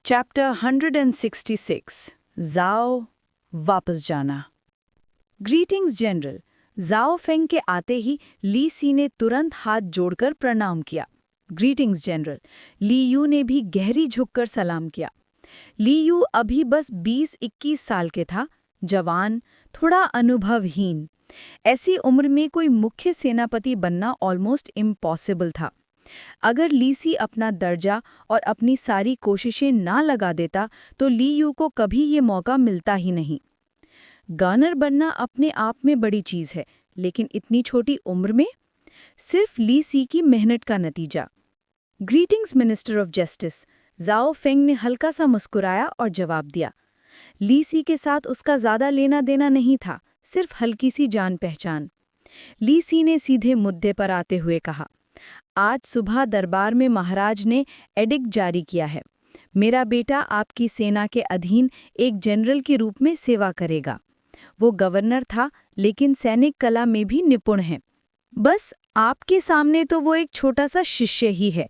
Chapter 166 जाओ वापस जाना। Greetings general. जाओ फेंग के आते ही ली सी ने तुरंत हाथ जोड़कर प्रणाम किया। Greetings general. ली यू ने भी गहरी झुककर सलाम किया। ली यू अभी बस 20-21 साल के था, जवान, थोड़ा अनुभवहीन। ऐसी उम्र में कोई मुख्य सेनापति बनना ऑलमोस्ट इम्पॉसिबल था। अगर ली सी अपना दर्जा और अपनी सारी कोशिशें ना लगा देता तो ली यू को कभी ये मौका मिलता ही नहीं। गवर्नर बनना अपने आप में बड़ी चीज़ है, लेकिन इतनी छोटी उम्र में सिर्फ ली सी की मेहनत का नतीजा। Greetings minister of justice. जाओ फेंग ने हल्का सा मुस्कुराया और जवाब दिया। ली सी के साथ उसका ज़्यादा लेना देना नहीं था, सिर्फ हल्की सी जान पहचान। ली सी ने सीधे मुद्दे पर आते हुए कहा, आज सुबह दरबार में महाराज ने एडिक्ट जारी किया है। मेरा बेटा आपकी सेना के अधीन एक जनरल के रूप में सेवा करेगा। वो गवर्नर था, लेकिन सैनिक कला में भी निपुण है। बस आपके सामने तो वो एक छोटा सा शिष्य ही है।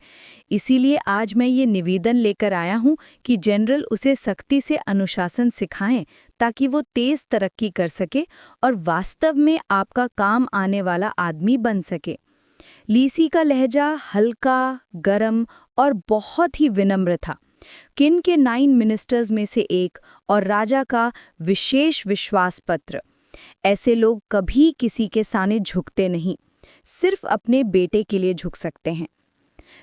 इसीलिए आज मैं ये निवेदन लेकर आया हूँ कि जनरल उसे सख्ती से अनुशासन सिखाएं, ताकि वो तेज तरक्की कर सके और वास्तव में आपका काम आने वाला आदमी बन सके। ली सी का लहजा हल्का, गरम और बहुत ही विनम्र था। किन के 9 मिनिस्टर्स में से एक और राजा का विशेष विश्वास पत्र। ऐसे लोग कभी किसी के सामने झुकते नहीं, सिर्फ अपने बेटे के लिए झुक सकते हैं।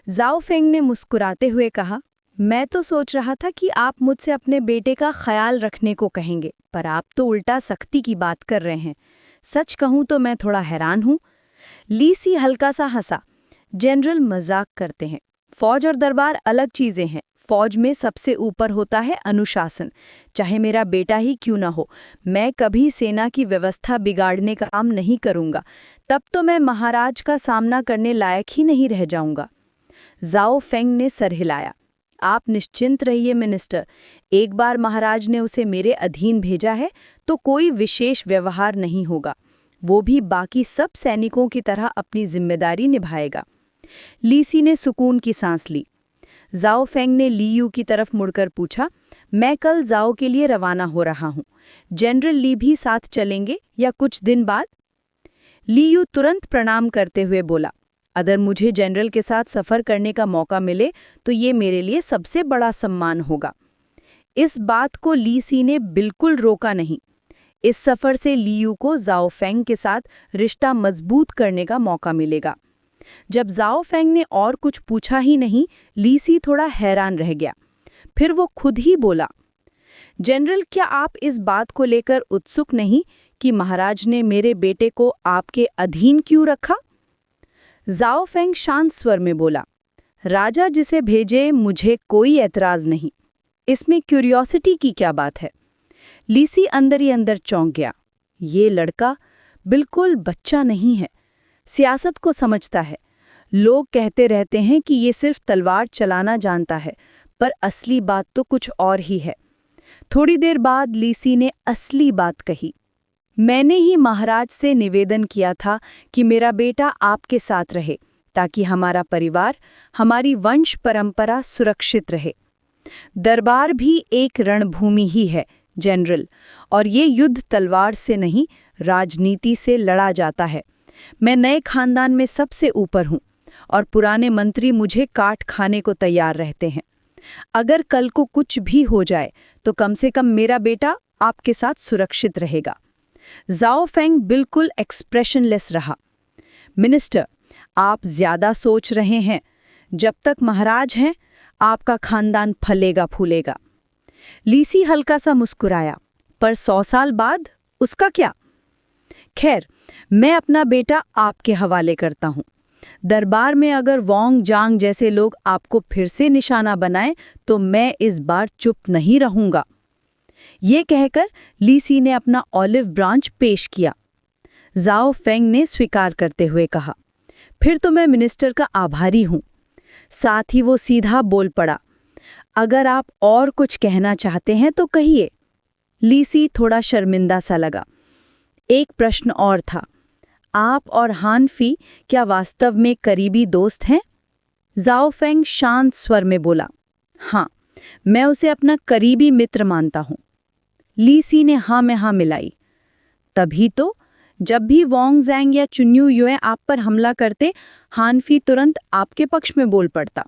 जाओ फेंग ने मुस्कुराते हुए कहा, मैं तो सोच रहा था कि आप मुझसे अपने बेटे का ख्याल रखने को कहेंगे, पर आप तो उल्टा सख्ती की बात कर रहे हैं। सच कहूँ तो मैं थोड़ा हैरान हूँ। ली सी हल्का सा हंसा। जनरल मजाक करते हैं। फौज और दरबार अलग चीजें हैं। फौज में सबसे ऊपर होता है अनुशासन। चाहे मेरा बेटा ही क्यों ना हो, मैं कभी सेना की व्यवस्था बिगाड़ने का काम नहीं करूंगा। तब तो मैं महाराज का सामना करने लायक ही नहीं रह जाऊंगा। जाओ फेंग ने सर हिलाया। आप निश्चिंत रहिए मिनिस्टर, एक बार महाराज ने उसे मेरे अधीन भेजा है तो कोई विशेष व्यवहार नहीं होगा। वो भी बाकी सब सैनिकों की तरह अपनी जिम्मेदारी निभाएगा। ली सी ने सुकून की सांस ली। जाओ फेंग ने ली यू की तरफ मुड़कर पूछा, मैं कल जाओ के लिए रवाना हो रहा हूँ। जनरल ली भी साथ चलेंगे या कुछ दिन बाद? ली यू तुरंत प्रणाम करते हुए बोला, अगर मुझे जनरल के साथ सफ़र करने का मौका मिले तो ये मेरे लिए सबसे बड़ा सम्मान होगा। इस बात को ली सी ने बिल्कुल रोका नहीं। इस सफ़र से ली यू को जाओ फेंग के साथ रिश्ता मजबूत करने का मौका मिलेगा। जब जाओ फेंग ने और कुछ पूछा ही नहीं, ली सी थोड़ा हैरान रह गया। फिर वो खुद ही बोला, जनरल, क्या आप इस बात को लेकर उत्सुक नहीं कि महाराज ने मेरे बेटे को आपके अधीन क्यों रखा? जाओ फेंग शांत स्वर में बोला, राजा जिसे भेजे मुझे कोई एतराज़ नहीं। इसमें क्यूरियोसिटी की क्या बात है? ली सी अंदर ही अंदर चौंक गया। ये लड़का बिल्कुल बच्चा नहीं है, सियासत को समझता है। लोग कहते रहते हैं कि ये सिर्फ तलवार चलाना जानता है, पर असली बात तो कुछ और ही है। थोड़ी देर बाद ली सी ने असली बात कही, मैंने ही महाराज से निवेदन किया था कि मेरा बेटा आपके साथ रहे, ताकि हमारा परिवार, हमारी वंश परंपरा सुरक्षित रहे। दरबार भी एक रणभूमि ही है जनरल, और ये युद्ध तलवार से नहीं, राजनीति से लड़ा जाता है। मैं नए खानदान में सबसे ऊपर हूँ और पुराने मंत्री मुझे काट खाने को तैयार रहते हैं। अगर कल को कुछ भी हो जाए तो कम से कम मेरा बेटा आपके साथ सुरक्षित रहेगा। जाओ फेंग बिल्कुल एक्सप्रेशनलेस रहा। मिनिस्टर, आप ज्यादा सोच रहे हैं। जब तक महाराज हैं, आपका खानदान फलेगा फूलेगा। ली सी हल्का सा मुस्कुराया, पर 100 साल बाद उसका क्या? खैर, मैं अपना बेटा आपके हवाले करता हूँ। दरबार में अगर वोंग जांग जैसे लोग आपको फिर से निशाना बनाएं तो मैं इस बार चुप नहीं रहूँगा। ये कहकर ली सी ने अपना ऑलिव ब्रांच पेश किया। जाओ फेंग ने स्वीकार करते हुए कहा, फिर तो मैं मिनिस्टर का आभारी हूँ। साथ ही वो सीधा बोल पड़ा, अगर आप और कुछ कहना चाहते हैं तो कहिए। ली सी थोड़ा शर्मिंदा सा लगा। एक प्रश्न और था, आप और हान फी क्या वास्तव में करीबी दोस्त हैं? जाओ फेंग शांत स्वर में बोला, हाँ, मैं उसे अपना करीबी मित्र मानता हूँ। ली सी ने हाँ में हाँ मिलाई। तभी तो जब भी वोंग ज़ैंग या चुन्यू युए आप पर हमला करते, हानफी तुरंत आपके पक्ष में बोल पड़ता।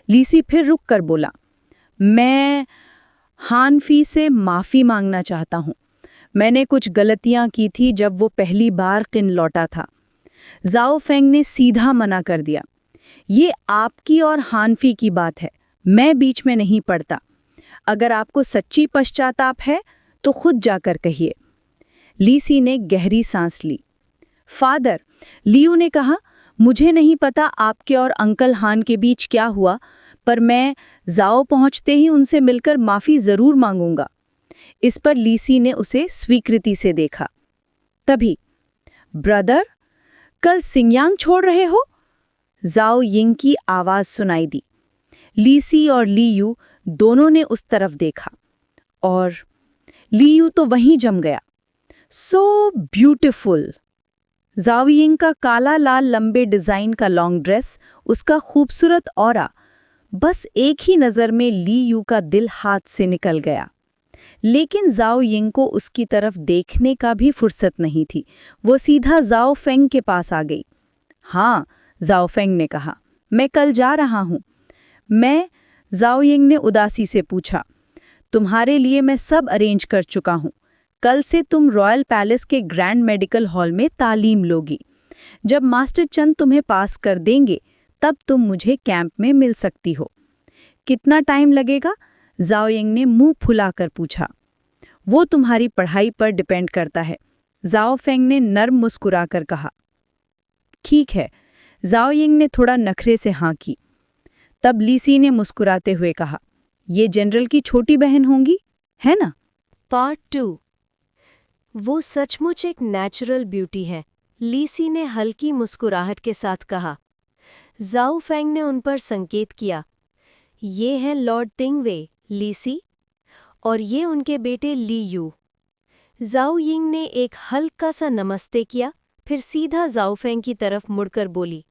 ली सी फिर रुक कर बोला, मैं हानफी से माफ़ी मांगना चाहता हूँ। मैंने कुछ गलतियाँ की थी जब वो पहली बार किन लौटा था। ज़ाओ फेंग ने सीधा मना कर दिया, ये आपकी और हानफी की बात है, मैं बीच में नहीं पड़ता। अगर आपको सच्ची पश्चाताप है तो खुद जाकर कहिए। ली सी ने गहरी सांस ली। फादर, लियू ने कहा, मुझे नहीं पता आपके और अंकल हान के बीच क्या हुआ, पर मैं ज़ाओ पहुंचते ही उनसे मिलकर माफ़ी ज़रूर मांगूंगा। इस पर ली सी ने उसे स्वीकृति से देखा। तभी, ब्रदर, कल सिंगयांग छोड़ रहे हो? ज़ाओ यिंग की आवाज़ सुनाई दी। ली सी और ली यू दोनों ने उस तरफ देखा और ली यू तो वहीं जम गया। So beautiful. ज़ाओ यिंग का काला लाल लंबे डिज़ाइन का लॉन्ग ड्रेस, उसका खूबसूरत ऑरा, बस एक ही नज़र में ली यू का दिल हाथ से निकल गया। लेकिन ज़ाओ यिंग को उसकी तरफ देखने का भी फुर्सत नहीं थी। वो सीधा ज़ाओ फेंग के पास आ गई। हाँ, ज़ाओ फेंग ने कहा, मैं कल जा रहा हूँ। मैं, ज़ाओ यिंग ने उदासी से पूछा, तुम्हारे लिए मैं सब अरेंज कर चुका हूँ। कल से तुम रॉयल पैलेस के ग्रैंड मेडिकल हॉल में तालीम लोगी। जब मास्टर चंद तुम्हें पास कर देंगे, तब तुम मुझे कैंप में मिल सकती हो। कितना टाइम लगेगा? ज़ाओ यिंग ने मुंह फुलाकर पूछा। वो तुम्हारी पढ़ाई पर डिपेंड करता है, ज़ाओ फेंग ने नर्म मुस्कुराकर कहा। ठीक है, ज़ाओ यिंग ने थोड़ा नखरे से हाँ की। तब ली सी ने मुस्कुराते हुए कहा, ये जनरल की छोटी बहन होंगी, है ना? पार्ट 2। वो सचमुच एक नेचुरल ब्यूटी है, ली सी ने हल्की मुस्कुराहट के साथ कहा। ज़ाओ फेंग ने उन पर संकेत किया। ये हैं लॉर्ड तिंगवे, ली सी, और ये उनके बेटे ली यू। ज़ाओ यिंग ने एक हल्का सा नमस्ते किया, फिर सीधा ज़ाओ फेंग की तरफ मुड़कर बोली,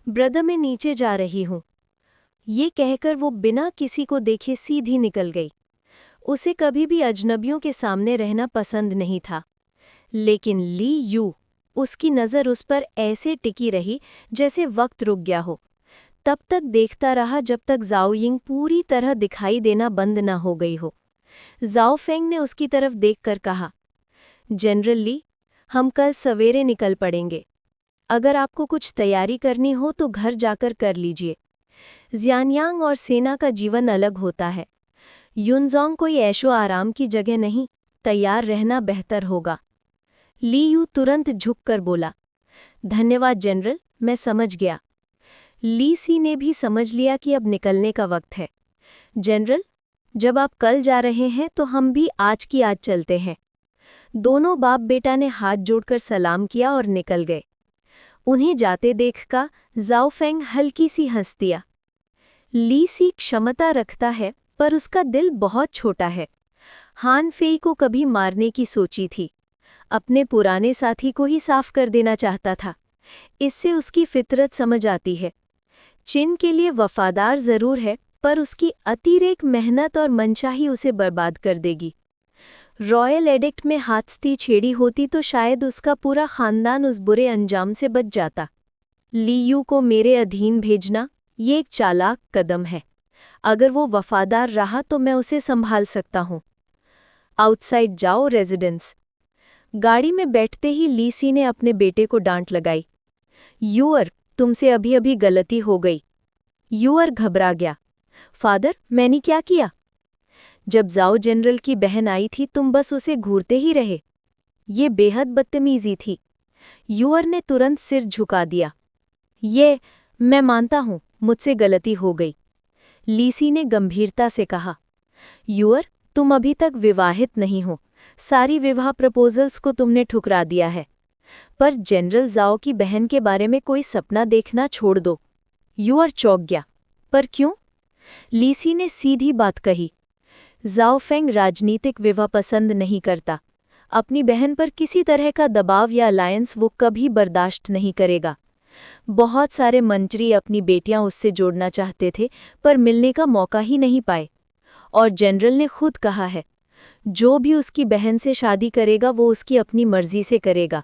ब्रदर मैं नीचे जा रही हूँ। ये कहकर वो बिना किसी को देखे सीधी निकल गई। उसे कभी भी अजनबियों के सामने रहना पसंद नहीं था। लेकिन ली यू, उसकी नज़र उस पर ऐसे टिकी रही जैसे वक्त रुक गया हो। तब तक देखता रहा जब तक ज़ाओ यिंग पूरी तरह दिखाई देना बंद न हो गई हो। ज़ाओ फेंग ने उसकी तरफ देखकर कहा, जनरल ली, हम कल सवेरे निकल पड़ेंगे। अगर आपको कुछ तैयारी करनी हो तो घर जाकर कर लीजिए। ज़ियानयांग और सेना का जीवन अलग होता है। युनज़ोंग कोई ऐशो आराम की जगह नहीं, तैयार रहना बेहतर होगा। ली यू तुरंत झुककर बोला, धन्यवाद जनरल, मैं समझ गया। ली सी ने भी समझ लिया कि अब निकलने का वक्त है। जनरल, जब आप कल जा रहे हैं तो हम भी आज की आज चलते हैं। दोनों बाप बेटा ने हाथ जोड़कर सलाम किया और निकल गए। उन्हें जाते देखकर ज़ाओ फेंग हल्की सी हंस दिया। ली सी क्षमता रखता है, पर उसका दिल बहुत छोटा है। हान फेई को कभी मारने की सोची थी, अपने पुराने साथी को ही साफ कर देना चाहता था। इससे उसकी फितरत समझ आती है। चिन के लिए वफादार जरूर है, पर उसकी अतिरेक मेहनत और मनचाही उसे बर्बाद कर देगी। रॉयल एडिक्ट में हादसी छेड़ी होती तो शायद उसका पूरा खानदान उस बुरे अंजाम से बच जाता। ली यू को मेरे अधीन भेजना, ये एक चालाक कदम है। अगर वो वफादार रहा तो मैं उसे संभाल सकता हूँ। आउटसाइड जाओ रेजिडेंस। गाड़ी में बैठते ही ली सी ने अपने बेटे को डांट लगाई। यूअर, तुमसे अभी अभी गलती हो गई। यूअर घबरा गया। फादर, मैंने क्या किया? जब ज़ाओ जनरल की बहन आई थी तुम बस उसे घूरते ही रहे। ये बेहद बदतमीजी थी। यूअर ने तुरंत सिर झुका दिया। मैं मानता हूँ, मुझसे गलती हो गई। ली सी ने गंभीरता से कहा। यूअर, तुम अभी तक विवाहित नहीं हो। सारी विवाह प्रपोजल्स को तुमने ठुकरा दिया है। पर जनरल ज़ाओ की बहन के बारे में कोई सपना देखना छोड़ दो। यूअर चौंक गया। पर क्यों? ली सी ने सीधी बात कही। ज़ाओ फेंग राजनीतिक विवाह पसंद नहीं करता। अपनी बहन पर किसी तरह का दबाव या अलायंस वो कभी बर्दाश्त नहीं करेगा। बहुत सारे मंत्री अपनी बेटियां उससे जोड़ना चाहते थे, पर मिलने का मौका ही नहीं पाए। और जनरल ने खुद कहा है, जो भी उसकी बहन से शादी करेगा वो उसकी अपनी मर्जी से करेगा।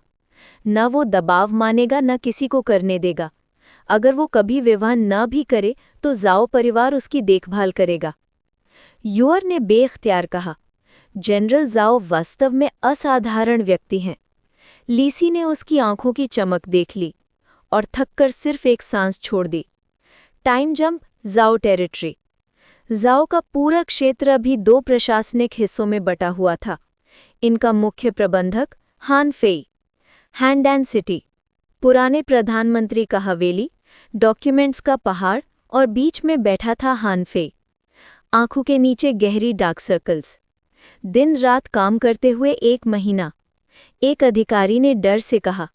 न वो दबाव मानेगा न किसी को करने देगा। अगर वो कभी विवाह न भी करे तो जाओ परिवार उसकी देखभाल करेगा। यूअर ने बेख्तियार कहा, जनरल जाओ वास्तव में असाधारण व्यक्ति हैं। लीसी ने उसकी आंखों की चमक देख ली और थककर सिर्फ एक सांस छोड़ दी। टाइम जंप, जाओ टेरिटरी। जाओ का पूरा क्षेत्र अभी 2 प्रशासनिक हिस्सों में बटा हुआ था। इनका मुख्य प्रबंधक हान फेई, हैंडैन सिटी, पुराने प्रधानमंत्री का हवेली, डॉक्यूमेंट्स का पहाड़ और बीच में बैठा था हान फेई। आंखों के नीचे गहरी डार्क सर्कल्स। दिन रात काम करते हुए 1 महीना। एक अधिकारी ने डर से कहा,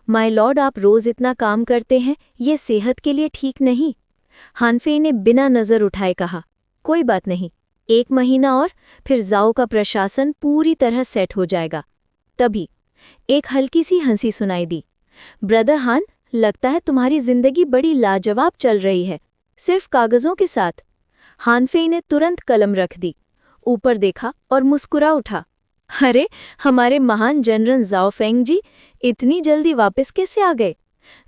माय लॉर्ड, आप रोज इतना काम करते हैं, ये सेहत के लिए ठीक नहीं। हान फेई ने बिना नजर उठाए कहा, कोई बात नहीं, 1 महीना और फिर जाओ का प्रशासन पूरी तरह सेट हो जाएगा। तभी एक हल्की सी हंसी सुनाई दी। ब्रदर हान, लगता है तुम्हारी जिंदगी बड़ी लाजवाब चल रही है, सिर्फ कागजों के साथ। हान फेई ने तुरंत कलम रख दी, ऊपर देखा और मुस्कुरा उठा। अरे, हमारे महान जनरल जाओ फेंग जी, इतनी जल्दी वापस कैसे आ गए?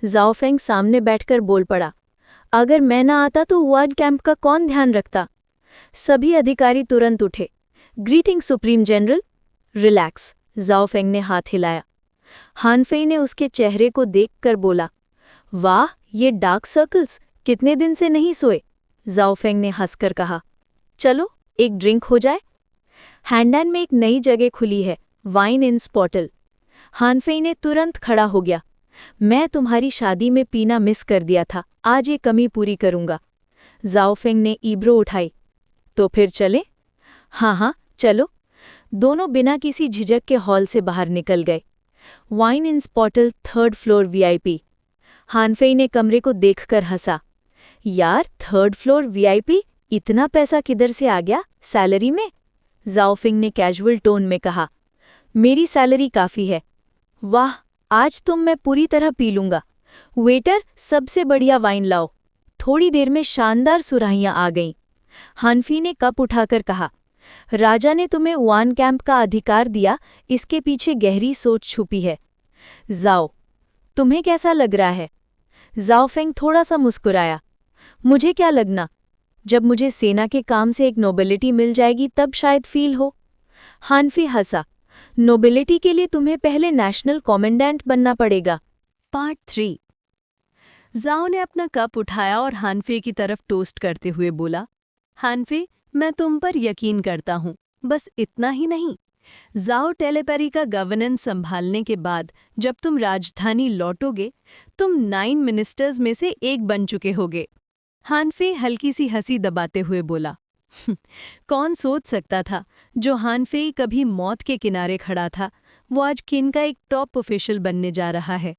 जाओ फेंग सामने बैठकर बोल पड़ा, अगर मैं ना आता तो वार्ड कैंप का कौन ध्यान रखता? सभी अधिकारी तुरंत उठे। Greeting supreme general. रिलैक्स, जाओ फेंग ने हाथ हिलाया। हान फेई ने उसके चेहरे को देखकर बोला, वाह, ये डार्क सर्कल्स, कितने दिन से नहीं सोए? जाओ फेंग ने हंसकर कहा, चलो एक ड्रिंक हो जाए। हैंडैन में एक नई जगह खुली है, वाइन इन स्पॉटल। हान फेई ने तुरंत खड़ा हो गया। मैं तुम्हारी शादी में पीना मिस कर दिया था, आज ये कमी पूरी करूंगा। जाओ फेंग ने ईब्रो उठाई। तो फिर चले? हाँ, चलो। दोनों बिना किसी झिझक के हॉल से बाहर निकल गए। वाइन इन स्पॉटल, 3rd floor VIP। Han Fei ने कमरे को देखकर हंसा, यार 3rd फ्लोर VIP, इतना पैसा किधर से आ गया? सैलरी में? जाओ फेंग ने कैजुअल टोन में कहा, मेरी सैलरी काफी है। वाह, आज तुम मैं पूरी तरह पी लूंगा। वेटर, सबसे बढ़िया वाइन लाओ। थोड़ी देर में शानदार सुराहियां आ गईं। हान फेई ने कप उठाकर कहा, राजा ने तुम्हें वान कैंप का अधिकार दिया, इसके पीछे गहरी सोच छुपी है। जाओ, तुम्हें कैसा लग रहा है? जाओ फेंग थोड़ा सा मुस्कुराया, मुझे क्या लगना, जब मुझे सेना के काम से एक नोबिलिटी मिल जाएगी तब शायद फील हो। हान फेई हंसा, नोबिलिटी के लिए तुम्हें पहले नेशनल कमांडेंट बनना पड़ेगा। पार्ट 3। जाओ ने अपना कप उठाया और हान फेई की तरफ टोस्ट करते हुए बोला, हान फेई, मैं तुम पर यकीन करता हूँ। बस इतना ही नहीं, जाओ टेलीपेरी का गवर्नेंस संभालने के बाद जब तुम राजधानी लौटोगे, तुम 9 मिनिस्टर्स में से एक बन चुके होगे। हान फेई हल्की सी हंसी दबाते हुए बोला, कौन सोच सकता था, जो हान फेई कभी मौत के किनारे खड़ा था, वो आज किन का एक टॉप ऑफिशियल बनने जा रहा है।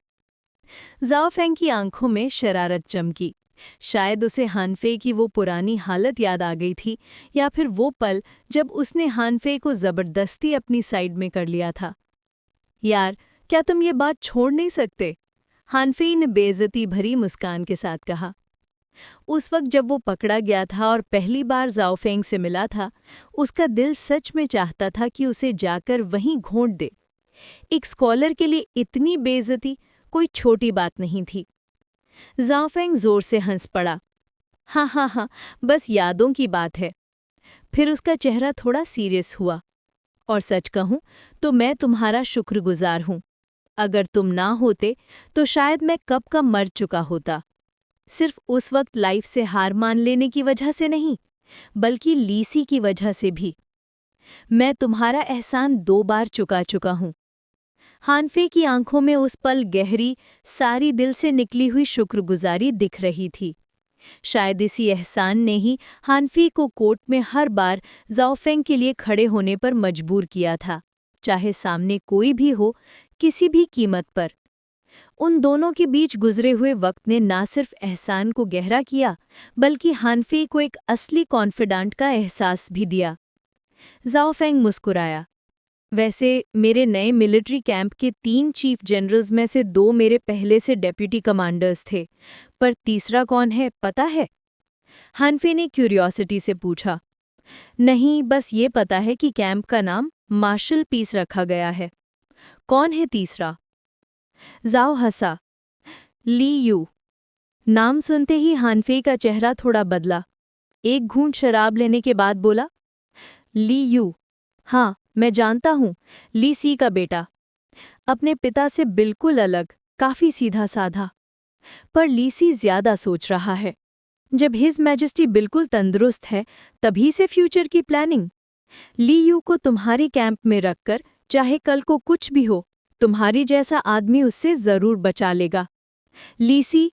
जाओ फेंग की आंखों में शरारत चमकी। शायद उसे हान फेई की वो पुरानी हालत याद आ गई थी, या फिर वो पल जब उसने हान फेई को जबरदस्ती अपनी साइड में कर लिया था। यार, क्या तुम ये बात छोड़ नहीं सकते? हान फेई ने बेइज्जती भरी मुस्कान के साथ कहा। उस वक्त जब वो पकड़ा गया था और पहली बार जाओ फेंग से मिला था, उसका दिल सच में चाहता था कि उसे जाकर वहीं घोंट दे। एक स्कॉलर के लिए इतनी बेइज्जती कोई छोटी बात नहीं थी। जाओ फेंग जोर से हंस पड़ा, हाँ, बस यादों की बात है। फिर उसका चेहरा थोड़ा सीरियस हुआ, और सच कहूं तो मैं तुम्हारा शुक्रगुजार हूं। अगर तुम ना होते तो शायद मैं कब का मर चुका होता। सिर्फ उस वक्त लाइफ से हार मान लेने की वजह से नहीं, बल्कि लीसी की वजह से भी। मैं तुम्हारा एहसान 2 बार चुका हूं। हान फेई की आंखों में उस पल गहरी, सारी दिल से निकली हुई शुक्रगुजारी दिख रही थी। शायद इसी एहसान ने ही हान फेई को कोर्ट में हर बार जाओ फेंग के लिए खड़े होने पर मजबूर किया था, चाहे सामने कोई भी हो, किसी भी कीमत पर। उन दोनों के बीच गुजरे हुए वक्त ने ना सिर्फ एहसान को गहरा किया, बल्कि हान फेई को एक असली कॉन्फिडेंट का एहसास भी दिया। जाओ फेंग मुस्कुराया, वैसे मेरे नए मिलिट्री कैंप के 3 चीफ जनरल्स में से 2 मेरे पहले से डेप्यूटी कमांडर्स थे, पर तीसरा कौन है पता है? हान फेई ने क्यूरियोसिटी से पूछा। नहीं, बस ये पता है कि कैंप का नाम मार्शल पीस रखा गया है। कौन है तीसरा? जाओ हंसा। ली यू। नाम सुनते ही हानफे का चेहरा थोड़ा बदला। एक घूंट शराब लेने के बाद बोला, ली यू। हाँ, मैं जानता हूँ, ली सी का बेटा। अपने पिता से बिल्कुल अलग, काफी सीधा साधा। पर ली सी ज्यादा सोच रहा है। जब हिज मैजेस्टी बिल्कुल तंदुरुस्त है, तभी से फ्यूचर की प्लानिंग। ली यू को तुम्हारी कैंप में रखकर, चाहे कल को कुछ भी हो, तुम्हारी जैसा आदमी उससे जरूर बचा लेगा। ली सी,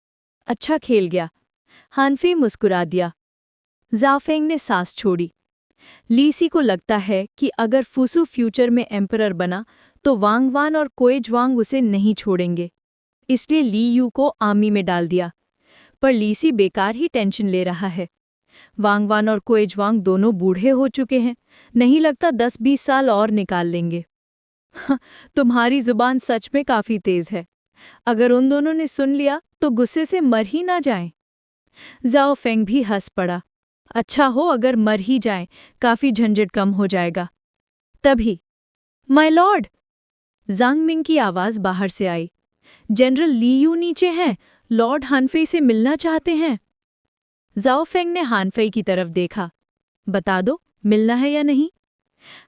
अच्छा खेल गया। हानफे मुस्कुरा दिया। जाओफेंग ने सांस छोड़ी। ली सी को लगता है कि अगर फुसू फ्यूचर में एम्परर बना तो वांगवान और कोएज्वांग उसे नहीं छोड़ेंगे। इसलिए ली यू को आर्मी में डाल दिया। पर ली सी बेकार ही टेंशन ले रहा है। वांगवान और कोएज्वांग दोनों बूढ़े हो चुके हैं, नहीं लगता 10-20 साल और निकाल लेंगे। तुम्हारी जुबान सच में काफी तेज है। अगर उन दोनों ने सुन लिया तो गुस्से से मर ही ना जाएं। जाओ फेंग भी हंस पड़ा। अच्छा हो अगर मर ही जाएं, काफी झंझट कम हो जाएगा। तभी माय लॉर्ड, जांग मिंग की आवाज बाहर से आई। जनरल ली यू नीचे हैं, लॉर्ड हानफे से मिलना चाहते हैं। जाओ फेंग ने हानफे की तरफ देखा। बता दो, मिलना है या नहीं?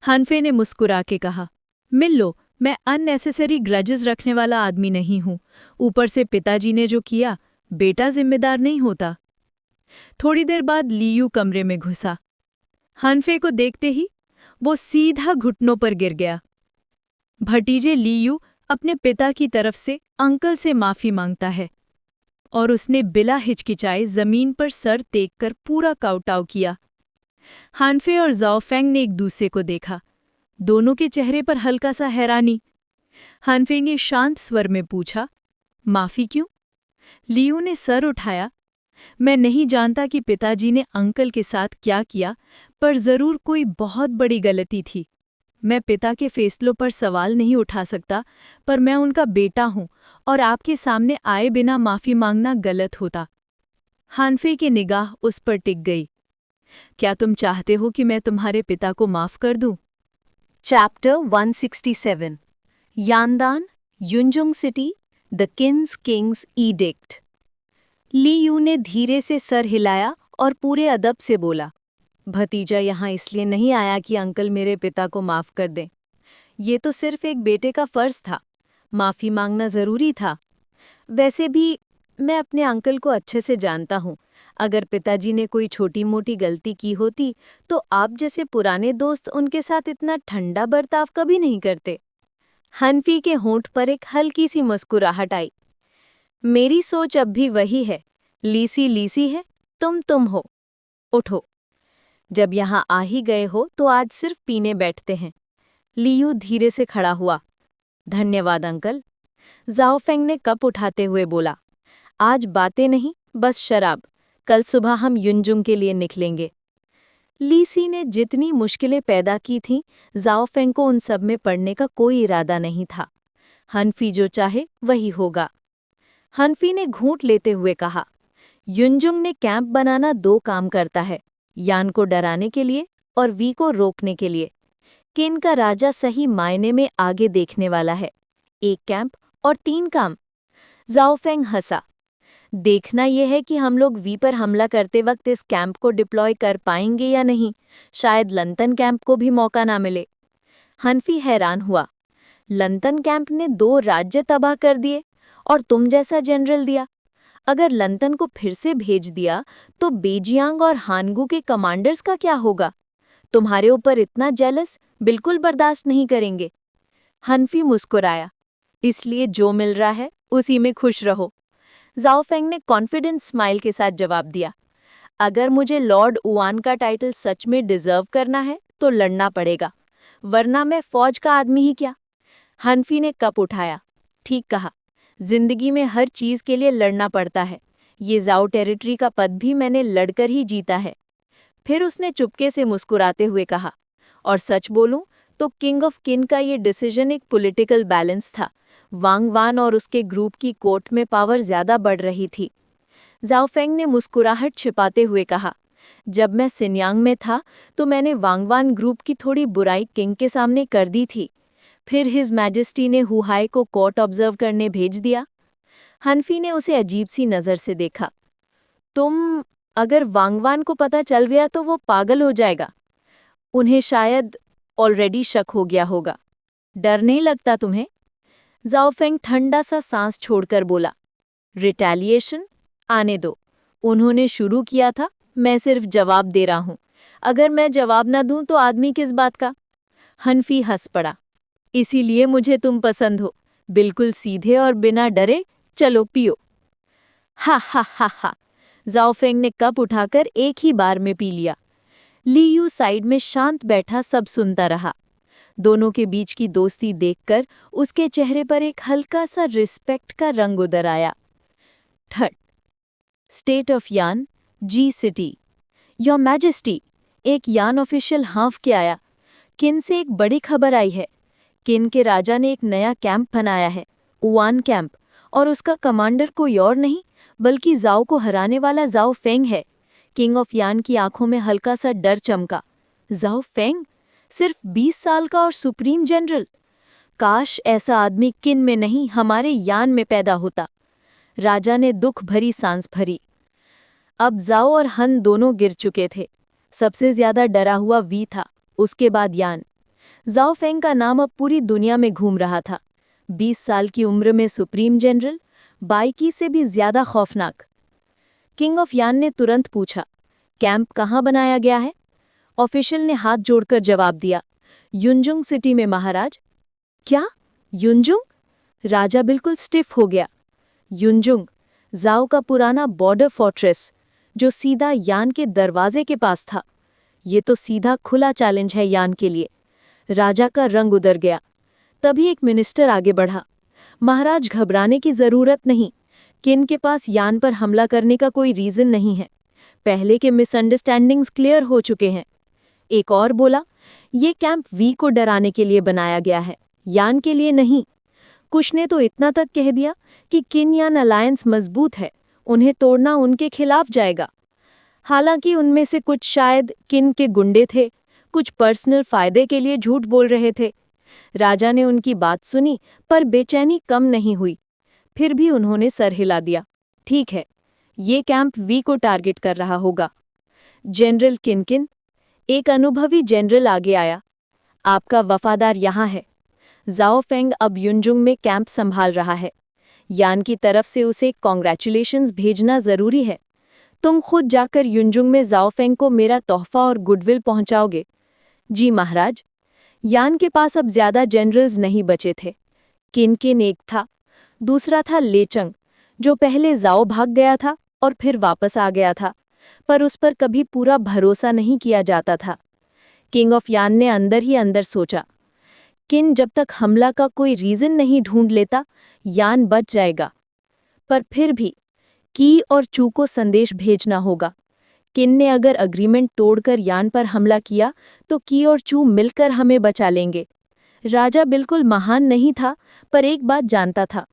हानफे ने मुस्कुरा के कहा, मिल लो, मैं अननेसेसरी ग्रजेस रखने वाला आदमी नहीं हूं। ऊपर से पिताजी ने जो किया, बेटा जिम्मेदार नहीं होता। थोड़ी देर बाद लीयू कमरे में घुसा। हानफे को देखते ही वो सीधा घुटनों पर गिर गया। भतीजे लीयू अपने पिता की तरफ से अंकल से माफी मांगता है और उसने बिला हिचकिचाए जमीन पर सर टेक कर पूरा काउटाव किया। हानफे और जाओफेंग ने एक दूसरे को देखा। दोनों के चेहरे पर हल्का सा हैरानी। हानफे ने शांत स्वर में पूछा, माफी क्यों? लियू ने सर उठाया। मैं नहीं जानता कि पिताजी ने अंकल के साथ क्या किया, पर जरूर कोई बहुत बड़ी गलती थी। मैं पिता के फैसलों पर सवाल नहीं उठा सकता, पर मैं उनका बेटा हूं और आपके सामने आए बिना माफी मांगना गलत होता। हानफे की निगाह उस पर टिक गई। क्या तुम चाहते हो कि मैं तुम्हारे पिता को माफ कर दूं? Chapter 167 Yandan, Yunjung city, the king's edict. Li Yu ने धीरे से सर हिलाया और पूरे अदब से बोला, भतीजा यहाँ इसलिए नहीं आया कि अंकल मेरे पिता को माफ कर दें। ये तो सिर्फ एक बेटे का फर्ज था, माफी मांगना जरूरी था। वैसे भी मैं अपने अंकल को अच्छे से जानता हूँ। अगर पिताजी ने कोई छोटी मोटी गलती की होती तो आप जैसे पुराने दोस्त उनके साथ इतना ठंडा बर्ताव कभी नहीं करते। हनफी के होंठ पर एक हल्की सी मुस्कुराहट आई। मेरी सोच अब भी वही है, लीसी है, तुम हो। उठो, जब यहाँ आ ही गए हो तो आज सिर्फ पीने बैठते हैं। लियू धीरे से खड़ा हुआ। धन्यवाद अंकल। जाओफेंग ने कप उठाते हुए बोला, आज बातें नहीं, बस शराब। कल सुबह हम युनजुंग के लिए निकलेंगे। लीसी ने जितनी मुश्किलें पैदा की थीं, जाओफेंग को उन सब में पड़ने का कोई इरादा नहीं था। हनफी जो चाहे वही होगा। हनफी ने घूंट लेते हुए कहा, युनजुंग ने कैंप बनाना 2 काम करता है, यान को डराने के लिए और वी को रोकने के लिए। किन का राजा सही मायने में आगे देखने वाला है। 1 कैंप और 3 काम। जाओफेंग हंसा। देखना यह है कि हम लोग वी पर हमला करते वक्त इस कैंप को डिप्लॉय कर पाएंगे या नहीं। शायद लंतन कैंप को भी मौका ना मिले। हनफी हैरान हुआ। लंतन कैंप ने 2 राज्य तबाह कर दिए और तुम जैसा जनरल दिया। अगर लंतन को फिर से भेज दिया तो बेजियांग और हानगू के कमांडर्स का क्या होगा? तुम्हारे ऊपर इतना जेलस बिल्कुल बर्दाश्त नहीं करेंगे। हनफी मुस्कुराया। इसलिए जो मिल रहा है उसी में खुश रहो। जाओफेंग ने कॉन्फिडेंस स्माइल के साथ जवाब दिया, अगर मुझे लॉर्ड उआन का टाइटल सच में डिजर्व करना है तो लड़ना पड़ेगा, वरना मैं फौज का आदमी ही क्या। हनफी ने कप उठाया। ठीक कहा, जिंदगी में हर चीज के लिए लड़ना पड़ता है। ये जाओ टेरिटरी का पद भी मैंने लड़कर ही जीता है। फिर उसने चुपके से मुस्कुराते हुए कहा, और सच बोलूं तो किंग ऑफ किन का ये डिसीजन एक पॉलिटिकल बैलेंस था। वांगवान और उसके ग्रुप की कोर्ट में पावर ज्यादा बढ़ रही थी। जाओफेंग ने मुस्कुराहट छिपाते हुए कहा, जब मैं सिन्यांग में था तो मैंने वांगवान ग्रुप की थोड़ी बुराई किंग के सामने कर दी थी। फिर हिज मैजेस्टी ने हुहाई को कोर्ट ऑब्जर्व करने भेज दिया। हनफी ने उसे अजीब सी नज़र से देखा। अगर वांगवान को पता चल गया तो वो पागल हो जाएगा। उन्हें शायद ऑलरेडी शक हो गया होगा। डर नहीं लगता तुम्हें? जाओ फेंग ठंडा सा सांस छोड़कर बोला। रिटेलिएशन? आने दो। उन्होंने शुरू किया था, मैं सिर्फ जवाब दे रहा हूं। अगर मैं जवाब ना दूं तो आदमी किस बात का? हनफी हंस पड़ा। इसीलिए मुझे तुम पसंद हो, बिल्कुल सीधे और बिना डरे। चलो पियो। हा हा हा हा। जाओ फेंग ने कप उठाकर एक ही बार में पी लिया। ली यू साइड में शांत बैठा सब सुनता रहा। दोनों के बीच की दोस्ती देखकर उसके चेहरे पर एक हल्का सा रिस्पेक्ट का रंग उतर आया। थर्ड स्टेट ऑफ यान, जी सिटी। योर मैजेस्टी, एक यान ऑफिशियल हांफ के आया। किन से एक बड़ी खबर आई है। किन के राजा ने एक नया कैंप बनाया है, उवान कैंप, और उसका कमांडर कोई और नहीं बल्कि जाओ को हराने वाला जाओ फेंग है। किंग ऑफ यान की आंखों में हल्का सा डर चमका। जाओ फेंग? सिर्फ 20 साल का और सुप्रीम जनरल? काश ऐसा आदमी किन में नहीं हमारे यान में पैदा होता। राजा ने दुख भरी सांस भरी। अब जाओ और हन दोनों गिर चुके थे। सबसे ज्यादा डरा हुआ वी था, उसके बाद यान। जाओ फेंग का नाम अब पूरी दुनिया में घूम रहा था। 20 साल की उम्र में सुप्रीम जनरल, बाइकी से भी ज्यादा खौफनाक। किंग ऑफ यान ने तुरंत पूछा, कैंप कहाँ बनाया गया है? ऑफिशियल ने हाथ जोड़कर जवाब दिया, युनजुंग सिटी में महाराज। क्या? युनजुंग? राजा बिल्कुल स्टिफ हो गया। युनजुंग, जाओ का पुराना बॉर्डर फोर्ट्रेस, जो सीधा यान के दरवाजे के पास था। ये तो सीधा खुला चैलेंज है यान के लिए। राजा का रंग उतर गया। तभी एक मिनिस्टर आगे बढ़ा। महाराज, घबराने की जरूरत नहीं। किन के पास यान पर हमला करने का कोई रीजन नहीं है। पहले के मिसअंडरस्टैंडिंग्स क्लियर हो चुके हैं। एक और बोला, ये कैंप वी को डराने के लिए बनाया गया है, यान के लिए नहीं। कुछ ने तो इतना तक कह दिया कि किन यान अलायंस मजबूत है, उन्हें तोड़ना उनके खिलाफ जाएगा। हालांकि उनमें से कुछ शायद किन के गुंडे थे, कुछ पर्सनल फायदे के लिए झूठ बोल रहे थे। राजा ने उनकी बात सुनी पर बेचैनी कम नहीं हुई। फिर भी उन्होंने सर हिला दिया। ठीक है, ये कैंप वी को टारगेट कर रहा होगा। जनरल किनकिन, एक अनुभवी जनरल आगे आया। आपका वफादार यहाँ है। जाओ फेंग अब युनजुंग में कैंप संभाल रहा है। यान की तरफ से उसे कॉन्ग्रेचुलेशंस भेजना जरूरी है। तुम खुद जाकर युनजुंग में जाओ फेंग को मेरा तोहफा और गुडविल पहुंचाओगे? जी महाराज। यान के पास अब ज्यादा जनरल्स नहीं बचे थे। किनकिन एक था, दूसरा था लेचंग, जो पहले जाओ भाग गया था और फिर वापस आ गया था, पर उस पर कभी पूरा भरोसा नहीं किया जाता था। किंग ऑफ यान ने अंदर ही अंदर सोचा, किन जब तक हमला का कोई रीजन नहीं ढूंढ लेता, यान बच जाएगा। पर फिर भी की और चू को संदेश भेजना होगा। किन ने अगर अग्रीमेंट तोड़कर यान पर हमला किया तो की और चू मिलकर हमें बचा लेंगे। राजा बिल्कुल महान नहीं था, पर एक बात जानता था,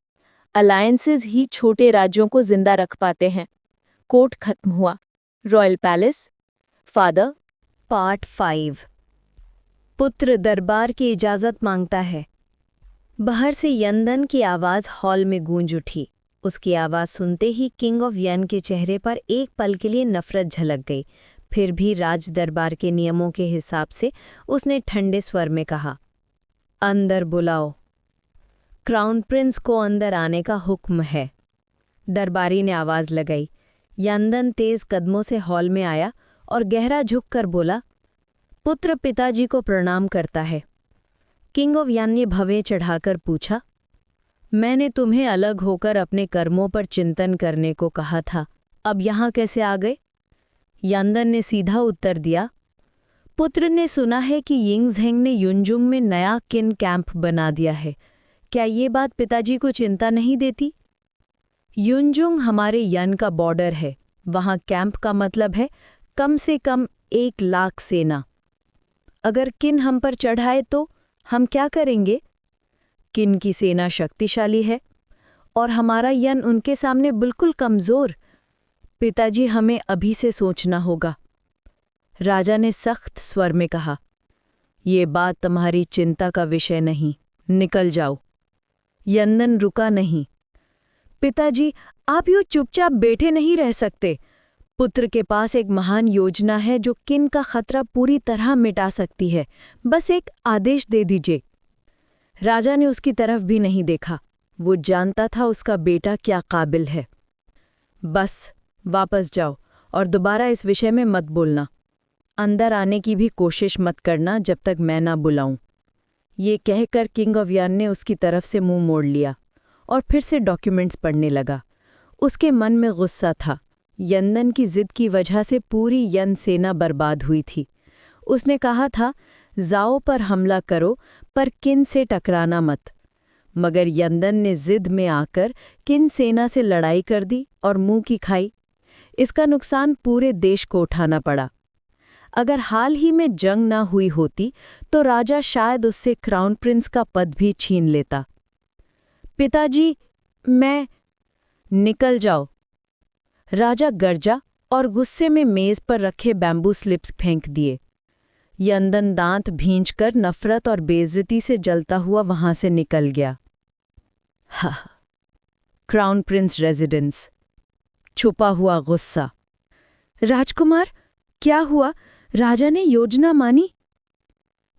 अलायंसेस ही छोटे राज्यों को जिंदा रख पाते हैं। कोर्ट खत्म हुआ। Royal palace. फादर। पार्ट 5। पुत्र दरबार की इजाजत मांगता है। बाहर से यंदन की आवाज हॉल में गूंज उठी। उसकी आवाज सुनते ही किंग ऑफ यन के चेहरे पर एक पल के लिए नफरत झलक गई। फिर भी राज दरबार के नियमों के हिसाब से उसने ठंडे स्वर में कहा, अंदर बुलाओ। क्राउन प्रिंस को अंदर आने का हुक्म है। दरबारी ने आवाज लगाई। यंदन तेज कदमों से हॉल में आया और गहरा झुककर बोला, पुत्र पिताजी को प्रणाम करता है। किंग ऑफ यान ने भवें चढ़ाकर पूछा, मैंने तुम्हें अलग होकर अपने कर्मों पर चिंतन करने को कहा था, अब यहाँ कैसे आ गए? यंदन ने सीधा उत्तर दिया, पुत्र ने सुना है कि यिंगज़ेंग ने युनजुंग में नया किन कैंप बना दिया है। क्या ये बात पिताजी को चिंता नहीं देती? युनजुंग हमारे यन का बॉर्डर है। वहाँ कैंप का मतलब है कम से कम 1 लाख सेना। अगर किन हम पर चढ़ाए तो हम क्या करेंगे? किन की सेना शक्तिशाली है और हमारा यन उनके सामने बिल्कुल कमज़ोर। पिताजी, हमें अभी से सोचना होगा। राजा ने सख्त स्वर में कहा, ये बात तुम्हारी चिंता का विषय नहीं, निकल जाओ। यंदन रुका नहीं। पिताजी, आप यूं चुपचाप बैठे नहीं रह सकते। पुत्र के पास एक महान योजना है जो किन का खतरा पूरी तरह मिटा सकती है। बस एक आदेश दे दीजिए। राजा ने उसकी तरफ भी नहीं देखा। वो जानता था उसका बेटा क्या काबिल है। बस वापस जाओ और दोबारा इस विषय में मत बोलना। अंदर आने की भी कोशिश मत करना जब तक मैं ना बुलाऊं। ये कहकर किंग ऑफ यन ने उसकी तरफ से मुंह मोड़ लिया और फिर से डॉक्यूमेंट्स पढ़ने लगा। उसके मन में गुस्सा था। यंदन की जिद की वजह से पूरी यन सेना बर्बाद हुई थी। उसने कहा था, जाओ पर हमला करो, पर किन से टकराना मत। मगर यंदन ने जिद में आकर किन सेना से लड़ाई कर दी और मुंह की खाई। इसका नुकसान पूरे देश को उठाना पड़ा। अगर हाल ही में जंग ना हुई होती तो राजा शायद उससे क्राउन प्रिंस का पद भी छीन लेता। पिताजी, मैं... निकल जाओ। राजा गरजा और गुस्से में मेज पर रखे बैम्बू स्लिप्स फेंक दिए। यंदन दांत भींचकर नफरत और बेइज्जती से जलता हुआ वहां से निकल गया। हा। Crown Prince residence. छुपा हुआ गुस्सा। राजकुमार, क्या हुआ? राजा ने योजना मानी?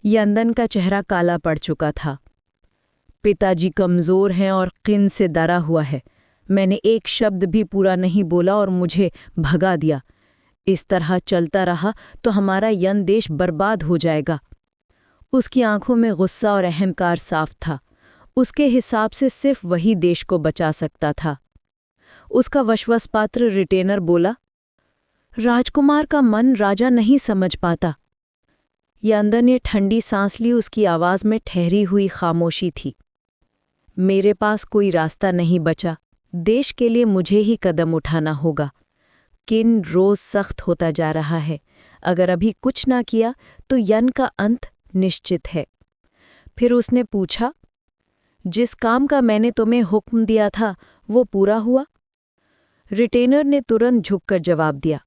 यंदन का चेहरा काला पड़ चुका था। पिताजी कमजोर हैं और किन से डरा हुआ है। मैंने एक शब्द भी पूरा नहीं बोला और मुझे भगा दिया। इस तरह चलता रहा तो हमारा यन देश बर्बाद हो जाएगा। उसकी आंखों में गुस्सा और अहंकार साफ था। उसके हिसाब से सिर्फ वही देश को बचा सकता था। उसका विश्वासपात्र रिटेनर बोला, राजकुमार का मन राजा नहीं समझ पाता। यंदन ने ठंडी सांस ली। उसकी आवाज में ठहरी हुई खामोशी थी। मेरे पास कोई रास्ता नहीं बचा। देश के लिए मुझे ही कदम उठाना होगा। किन रोज सख्त होता जा रहा है। अगर अभी कुछ ना किया तो यन का अंत निश्चित है। फिर उसने पूछा, जिस काम का मैंने तुम्हें हुक्म दिया था वो पूरा हुआ? रिटेनर ने तुरंत झुककर जवाब दिया,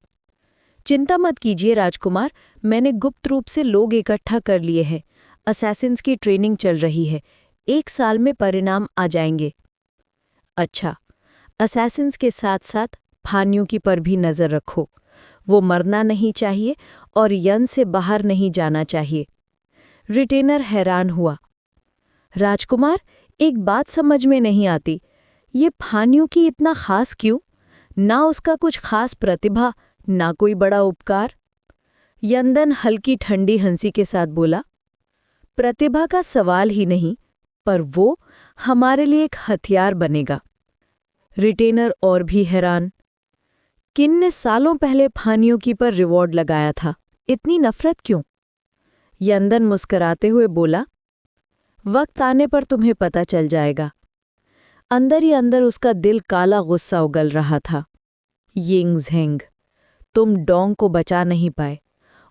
चिंता मत कीजिए राजकुमार, मैंने गुप्त रूप से लोग इकट्ठा कर लिए हैं। असैसिन्स की ट्रेनिंग चल रही है। 1 साल में परिणाम आ जाएंगे। अच्छा, असैसिन्स के साथ साथ फान्यू की पर भी नज़र रखो। वो मरना नहीं चाहिए और यन से बाहर नहीं जाना चाहिए। रिटेनर हैरान हुआ। राजकुमार, एक बात समझ में नहीं आती। ये फान्यू की इतना खास क्यों? ना उसका कुछ खास प्रतिभा, ना कोई बड़ा उपकार। यंदन हल्की ठंडी हंसी के साथ बोला, प्रतिभा का सवाल ही नहीं, पर वो हमारे लिए एक हथियार बनेगा। रिटेनर और भी हैरान। किन ने सालों पहले फानियों की पर रिवॉर्ड लगाया था, इतनी नफरत क्यों? यंदन मुस्कुराते हुए बोला, वक्त आने पर तुम्हें पता चल जाएगा। अंदर ही अंदर उसका दिल काला गुस्सा उगल रहा था। यिंगज़हेंग, तुम डोंग को बचा नहीं पाए,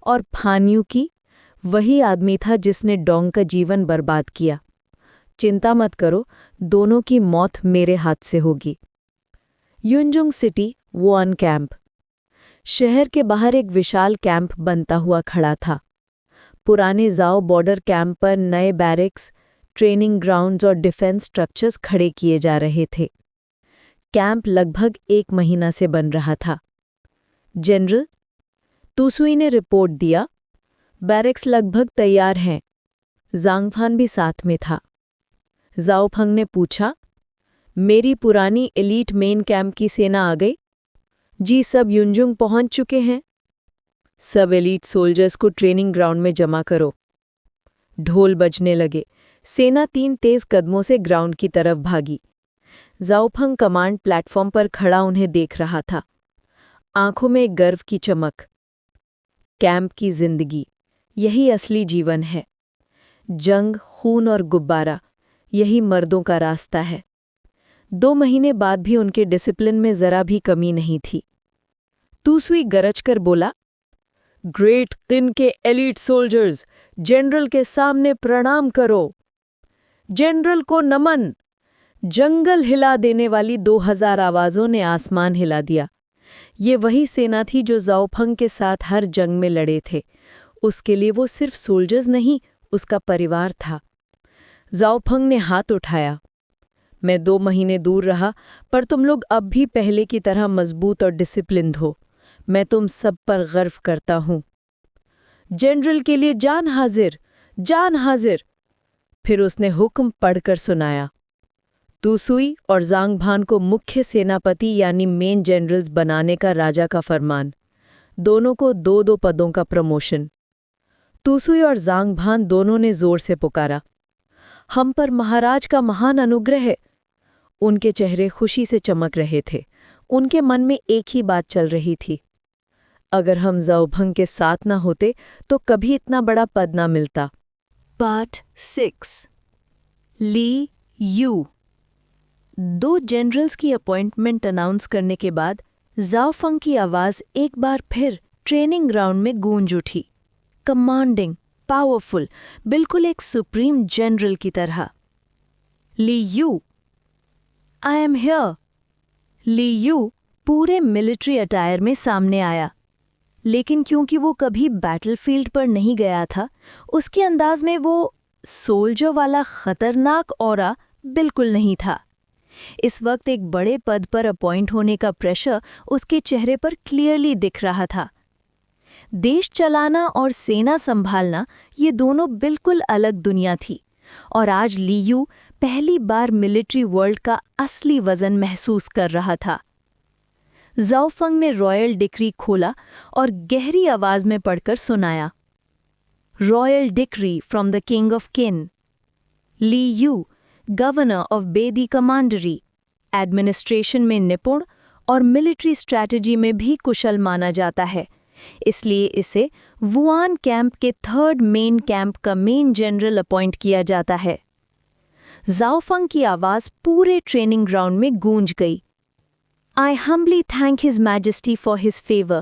और फान्यू की वही आदमी था जिसने डोंग का जीवन बर्बाद किया। चिंता मत करो, दोनों की मौत मेरे हाथ से होगी। युनजुंग सिटी वॉन कैंप। शहर के बाहर एक विशाल कैंप बनता हुआ खड़ा था। पुराने जाओ बॉर्डर कैंप पर नए बैरिक्स, ट्रेनिंग ग्राउंड्स और डिफेंस स्ट्रक्चर्स खड़े किए जा रहे थे। कैंप लगभग 1 महीना से बन रहा था। जनरल, तुसुई ने रिपोर्ट दिया, बैरिक्स लगभग तैयार हैं। जांगफान भी साथ में था। जाओफंग ने पूछा, मेरी पुरानी एलीट मेन कैंप की सेना आ गई? जी, सब युनजुंग पहुंच चुके हैं। सब एलीट सोल्जर्स को ट्रेनिंग ग्राउंड में जमा करो। ढोल बजने लगे। सेना 3 तेज कदमों से ग्राउंड की तरफ भागी। जाओफंग कमांड प्लेटफॉर्म पर खड़ा उन्हें देख रहा था, आंखों में एक गर्व की चमक। कैंप की जिंदगी, यही असली जीवन है। जंग, खून और गुब्बारा, यही मर्दों का रास्ता है। 2 महीने बाद भी उनके डिसिप्लिन में जरा भी कमी नहीं थी। तुसुई गरजकर बोला, ग्रेट किन के एलीट सोल्जर्स, जनरल के सामने प्रणाम करो। जनरल को नमन। जंगल हिला देने वाली 2000 आवाजों ने आसमान हिला दिया। ये वही सेना थी जो ज़ाओफंग के साथ हर जंग में लड़े थे। उसके लिए वो सिर्फ सोल्जर्स नहीं, उसका परिवार था। ज़ाओफंग ने हाथ उठाया। मैं 2 महीने दूर रहा, पर तुम लोग अब भी पहले की तरह मजबूत और डिसिप्लिन्ड हो। मैं तुम सब पर गर्व करता हूँ। जनरल के लिए जान हाजिर, जान हाजिर। फिर उसने हुक्म पढ़कर सुनाया। तुसुई और ज़ांगभान को मुख्य सेनापति यानी मेन जनरल्स बनाने का राजा का फरमान। दोनों को 2-2 पदों का प्रमोशन। तुसुई और ज़ांगभान दोनों ने जोर से पुकारा, हम पर महाराज का महान अनुग्रह है। उनके चेहरे खुशी से चमक रहे थे। उनके मन में एक ही बात चल रही थी, अगर हम ज़ाओफंग के साथ ना होते तो कभी इतना बड़ा पद ना मिलता। Part 6 Li Yu. 2 जनरल्स की अपॉइंटमेंट अनाउंस करने के बाद ज़ाओफंग की आवाज़ एक बार फिर ट्रेनिंग ग्राउंड में गूंज उठी। कमांडिंग, पावरफुल, बिल्कुल एक सुप्रीम जनरल की तरह। Li Yu, I am here. Li Yu पूरे मिलिट्री अटायर में सामने आया, लेकिन क्योंकि वो कभी बैटलफील्ड पर नहीं गया था, उसके अंदाज में वो सोल्जर वाला खतरनाक ऑरा बिल्कुल नहीं था। इस वक्त एक बड़े पद पर अपॉइंट होने का प्रेशर उसके चेहरे पर क्लियरली दिख रहा था। देश चलाना और सेना संभालना ये दोनों बिल्कुल अलग दुनिया थी, और आज लीयू पहली बार मिलिट्री वर्ल्ड का असली वजन महसूस कर रहा था। ज़ाओफंग ने रॉयल डिक्री खोला और गहरी आवाज में पढ़कर सुनाया। Royal decree from the king of Qin. Li Yu, governor of Beidi commandery, administration में निपुण और मिलिट्री स्ट्रैटेजी में भी कुशल माना जाता है, इसलिए इसे वुआन कैंप के 3rd मेन कैंप का मेन जनरल अपॉइंट किया जाता है। ज़ाओफंग की आवाज़ पूरे ट्रेनिंग ग्राउंड में गूंज गई। I humbly thank His Majesty for his favor.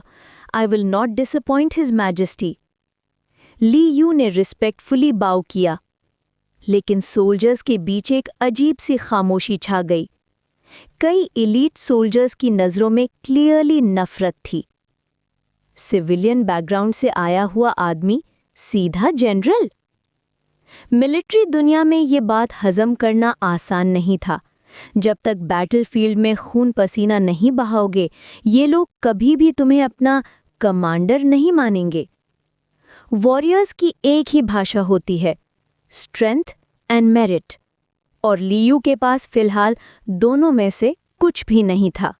I will not disappoint His Majesty. Li Yu ने रिस्पेक्टफुली बाउ किया, लेकिन सोल्जर्स के बीच एक अजीब सी खामोशी छा गई। कई एलीट सोल्जर्स की नज़रों में क्लियरली नफरत थी। सिविलियन बैकग्राउंड से आया हुआ आदमी सीधा जनरल? मिलिट्री दुनिया में ये बात हजम करना आसान नहीं था। जब तक बैटलफील्ड में खून पसीना नहीं बहाओगे, ये लोग कभी भी तुम्हें अपना कमांडर नहीं मानेंगे। वॉरियर्स की एक ही भाषा होती है, स्ट्रेंथ एंड मेरिट, और लीयू के पास फिलहाल दोनों में से कुछ भी नहीं था।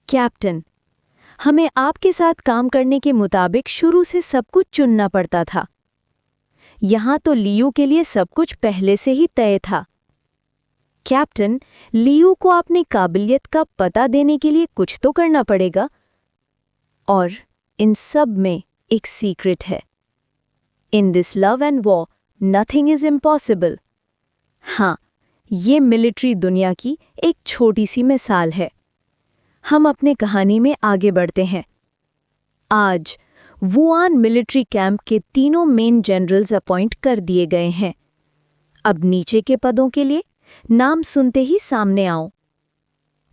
कैप्टन, हमें आपके साथ काम करने के मुताबिक शुरू से सब कुछ चुनना पड़ता था। यहाँ तो लीयू के लिए सब कुछ पहले से ही तय था। कैप्टन, लीयू को अपनी काबिलियत का पता देने के लिए कुछ तो करना पड़ेगा, और इन सब में एक सीक्रेट है। In this love and war nothing is impossible. हाँ, ये मिलिट्री दुनिया की एक छोटी सी मिसाल है। हम अपने कहानी में आगे बढ़ते हैं। आज वुआन मिलिट्री कैंप के 3 मेन जनरल्स अपॉइंट कर दिए गए हैं। अब नीचे के पदों के लिए नाम सुनते ही सामने आओ।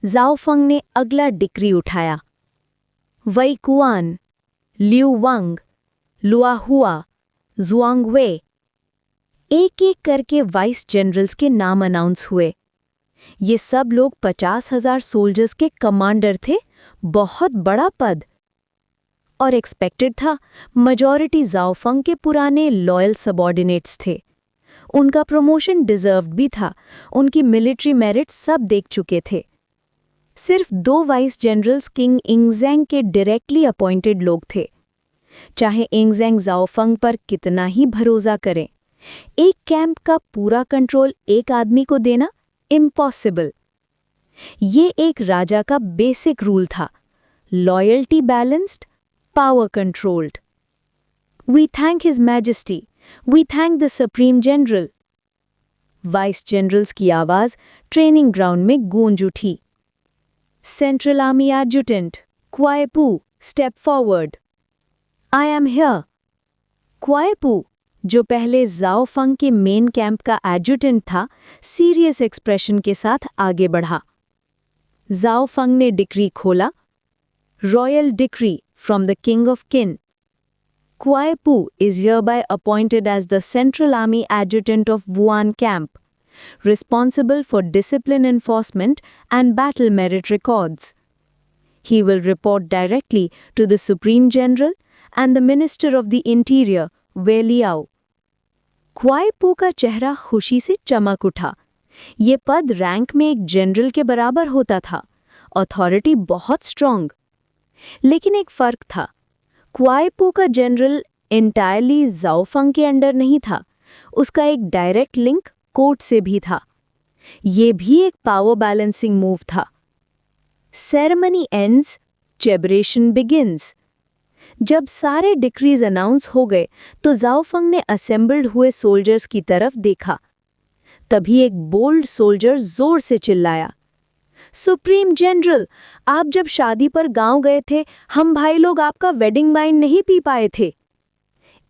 ज़ाओफंग ने अगला डिक्री उठाया। वई कुआन, लिउ वांग, लुआहुआ, जुआंगवे। एक एक करके वाइस जनरल्स के नाम अनाउंस हुए। ये सब लोग 50,000 सोल्जर्स के कमांडर थे, बहुत बड़ा पद। और एक्सपेक्टेड था, मेजॉरिटी ज़ाओफंग के पुराने लॉयल सबॉर्डिनेट्स थे। उनका प्रमोशन डिजर्व्ड भी था, उनकी मिलिट्री मेरिट सब देख चुके थे। सिर्फ 2 वाइस जनरल्स किंग इंगज़ेंग के डायरेक्टली अपॉइंटेड लोग थे। चाहे इंगज़ेंग ज़ाओफंग पर कितना ही भरोसा करें, एक कैंप का पूरा कंट्रोल एक आदमी को देना इम्पॉसिबल। ये एक राजा का बेसिक रूल था, loyalty balanced, power controlled. We thank his majesty, we thank the supreme general. Vice generals की आवाज ट्रेनिंग ग्राउंड में गूंज उठी। Central army adjutant Quaipu, step forward. I am here. Quaipu, जो पहले ज़ाओफंग के मेन कैंप का एडजुटेंट था, सीरियस एक्सप्रेशन के साथ आगे बढ़ा। ज़ाओफंग ने डिक्री खोला। Royal decree from the King of Qin. Kuai Pu is hereby appointed as the Central Army Adjutant of Wuan Camp, responsible for discipline enforcement and battle merit records. He will report directly to the Supreme General and the Minister of the Interior, Wei Liao. क्वाई पू का चेहरा खुशी से चमक उठा। ये पद rank में एक जनरल के बराबर होता था, अथॉरिटी बहुत स्ट्रॉन्ग। लेकिन एक फर्क था, क्वाई पू का जनरल एंटायरली जाओ फेंग के अंडर नहीं था, उसका एक डायरेक्ट लिंक कोर्ट से भी था। ये भी एक पावर बैलेंसिंग मूव था। Ceremony ends, celebration begins. जब सारे डिक्रीज अनाउंस हो गए तो जाओ फेंग ने असेंबल्ड हुए सोल्जर्स की तरफ देखा। तभी एक बोल्ड सोल्जर जोर से चिल्लाया, सुप्रीम जनरल, आप जब शादी पर गांव गए थे, हम भाई लोग आपका वेडिंग वाइन नहीं पी पाए थे।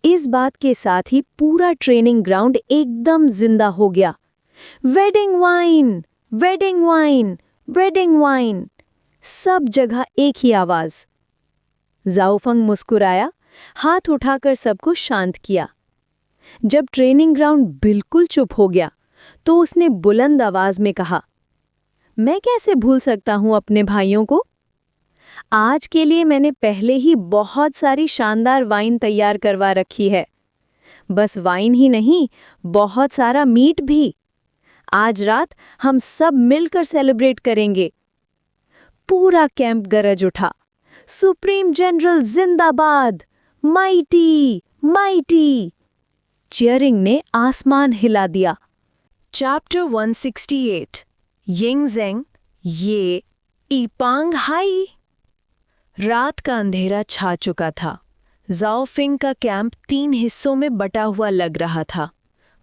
इस बात के साथ ही पूरा ट्रेनिंग ग्राउंड एकदम जिंदा हो गया। Wedding wine, wedding wine, wedding wine, सब जगह एक ही आवाज। जाओ फेंग मुस्कुराया, हाथ उठाकर सबको शांत किया। जब ट्रेनिंग ग्राउंड बिल्कुल चुप हो गया तो उसने बुलंद आवाज में कहा, मैं कैसे भूल सकता हूं अपने भाइयों को। आज के लिए मैंने पहले ही बहुत सारी शानदार वाइन तैयार करवा रखी है। बस वाइन ही नहीं, बहुत सारा मीट भी। आज रात हम सब मिलकर सेलिब्रेट करेंगे। पूरा कैंप गरज उठा, सुप्रीम जनरल जिंदाबाद, माइटी, माइटी। चीयरिंग ने आसमान हिला दिया। चैप्टर 168 यिंगज़ेंग ये ईपांग हाई। रात का अंधेरा छा चुका था। जाओ फेंग का कैंप 3 हिस्सों में बटा हुआ लग रहा था।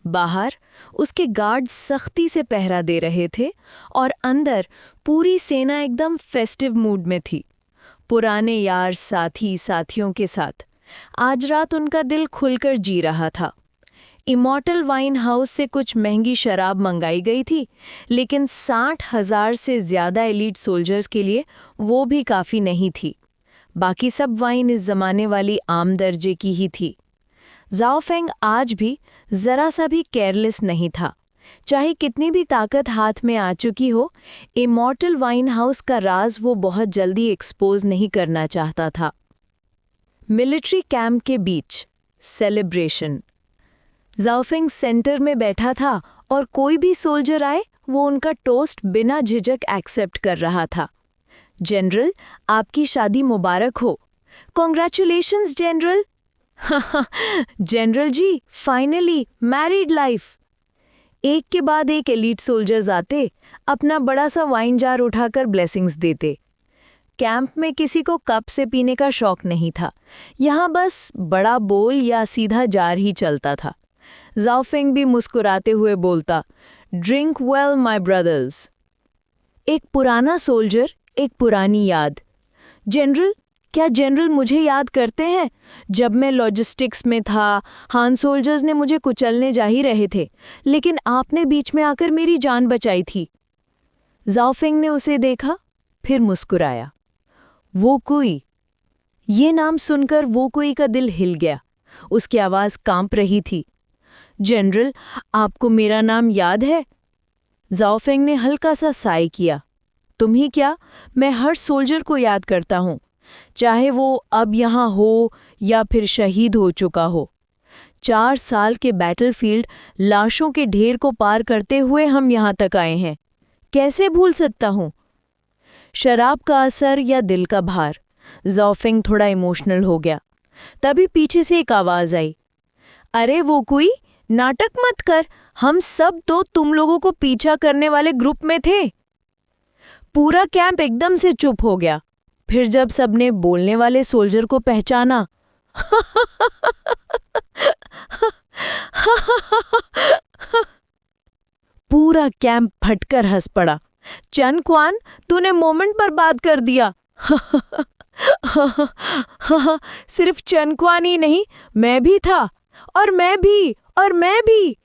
बाहर उसके गार्ड सख्ती से पहरा दे रहे थे और अंदर पूरी सेना एकदम फेस्टिव मूड में थी। पुराने यार साथियों के साथ आज रात उनका दिल खुलकर जी रहा था। इमॉर्टल वाइन हाउस से कुछ महंगी शराब मंगाई गई थी, लेकिन 60,000 से ज़्यादा एलीट सोल्जर्स के लिए वो भी काफ़ी नहीं थी। बाकी सब वाइन इस ज़माने वाली आम दर्जे की ही थी। जाओ फेंग आज भी ज़रा सा भी केयरलेस नहीं था। चाहे कितनी भी ताकत हाथ में आ चुकी हो, इमॉर्टल वाइन हाउस का राज वो बहुत जल्दी एक्सपोज नहीं करना चाहता था। मिलिट्री कैंप के बीच सेलिब्रेशन। जाओ फेंग सेंटर में बैठा था और कोई भी सोल्जर आए वो उनका टोस्ट बिना झिझक एक्सेप्ट कर रहा था। जनरल, आपकी शादी मुबारक हो। Congratulations general. जनरल जी, फाइनली मैरिड लाइफ। एक के बाद एक एलीट सोल्जर्स आते, अपना बड़ा सा वाइन जार उठाकर ब्लेसिंग्स देते। कैंप में किसी को कप से पीने का शौक नहीं था। यहाँ बस बड़ा बोल या सीधा जार ही चलता था। जाओ फेंग भी मुस्कुराते हुए बोलता, ड्रिंक वेल माय ब्रदर्स। एक पुराना सोल्जर, एक पुरानी याद। जनरल, क्या जनरल मुझे याद करते हैं? जब मैं लॉजिस्टिक्स में था, हान सोल्जर्स ने मुझे कुचलने जा ही रहे थे, लेकिन आपने बीच में आकर मेरी जान बचाई थी। जाओ फेंग ने उसे देखा, फिर मुस्कुराया। वो कोई। ये नाम सुनकर वो कोई का दिल हिल गया। उसकी आवाज़ कांप रही थी। जनरल, आपको मेरा नाम याद है? जाओ फेंग ने हल्का सा साय किया। तुम ही क्या, मैं हर सोल्जर को याद करता हूँ, चाहे वो अब यहाँ हो या फिर शहीद हो चुका हो। 4 साल के बैटलफील्ड, लाशों के ढेर को पार करते हुए हम यहाँ तक आए हैं। कैसे भूल सकता हूँ? शराब का असर या दिल का भार? जाओ फेंग थोड़ा इमोशनल हो गया। तभी पीछे से एक आवाज़ आई, अरे वो कोई, नाटक मत कर, हम सब तो तुम लोगों को पीछा करने वाले ग्रुप में थे। पूरा कैंप एकदम से चुप हो गया। फिर जब सबने बोलने वाले सोल्जर को पहचाना, पूरा कैंप फटकर हंस पड़ा। चन क्वान, तूने मोमेंट बर्बाद कर दिया। सिर्फ चन क्वान ही नहीं, मैं भी था, और मैं भी, और मैं भी।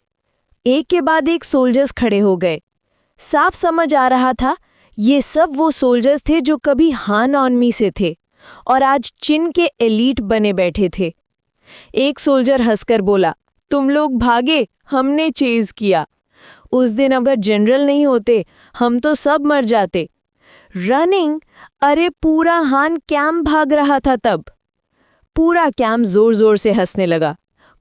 एक के बाद एक सोल्जर्स खड़े हो गए। साफ समझ आ रहा था, ये सब वो सोल्जर्स थे जो कभी हान ऑन मी से थे। और आज चिन के एलीट बने बैठे थे। एक सोल्जर हंसकर बोला, तुम लोग भागे, हमने चेज किया। उस दिन अगर जनरल नहीं होते हम तो सब मर जाते। रनिंग? अरे पूरा हान कैंप भाग रहा था तब। पूरा कैंप जोर जोर से हंसने लगा।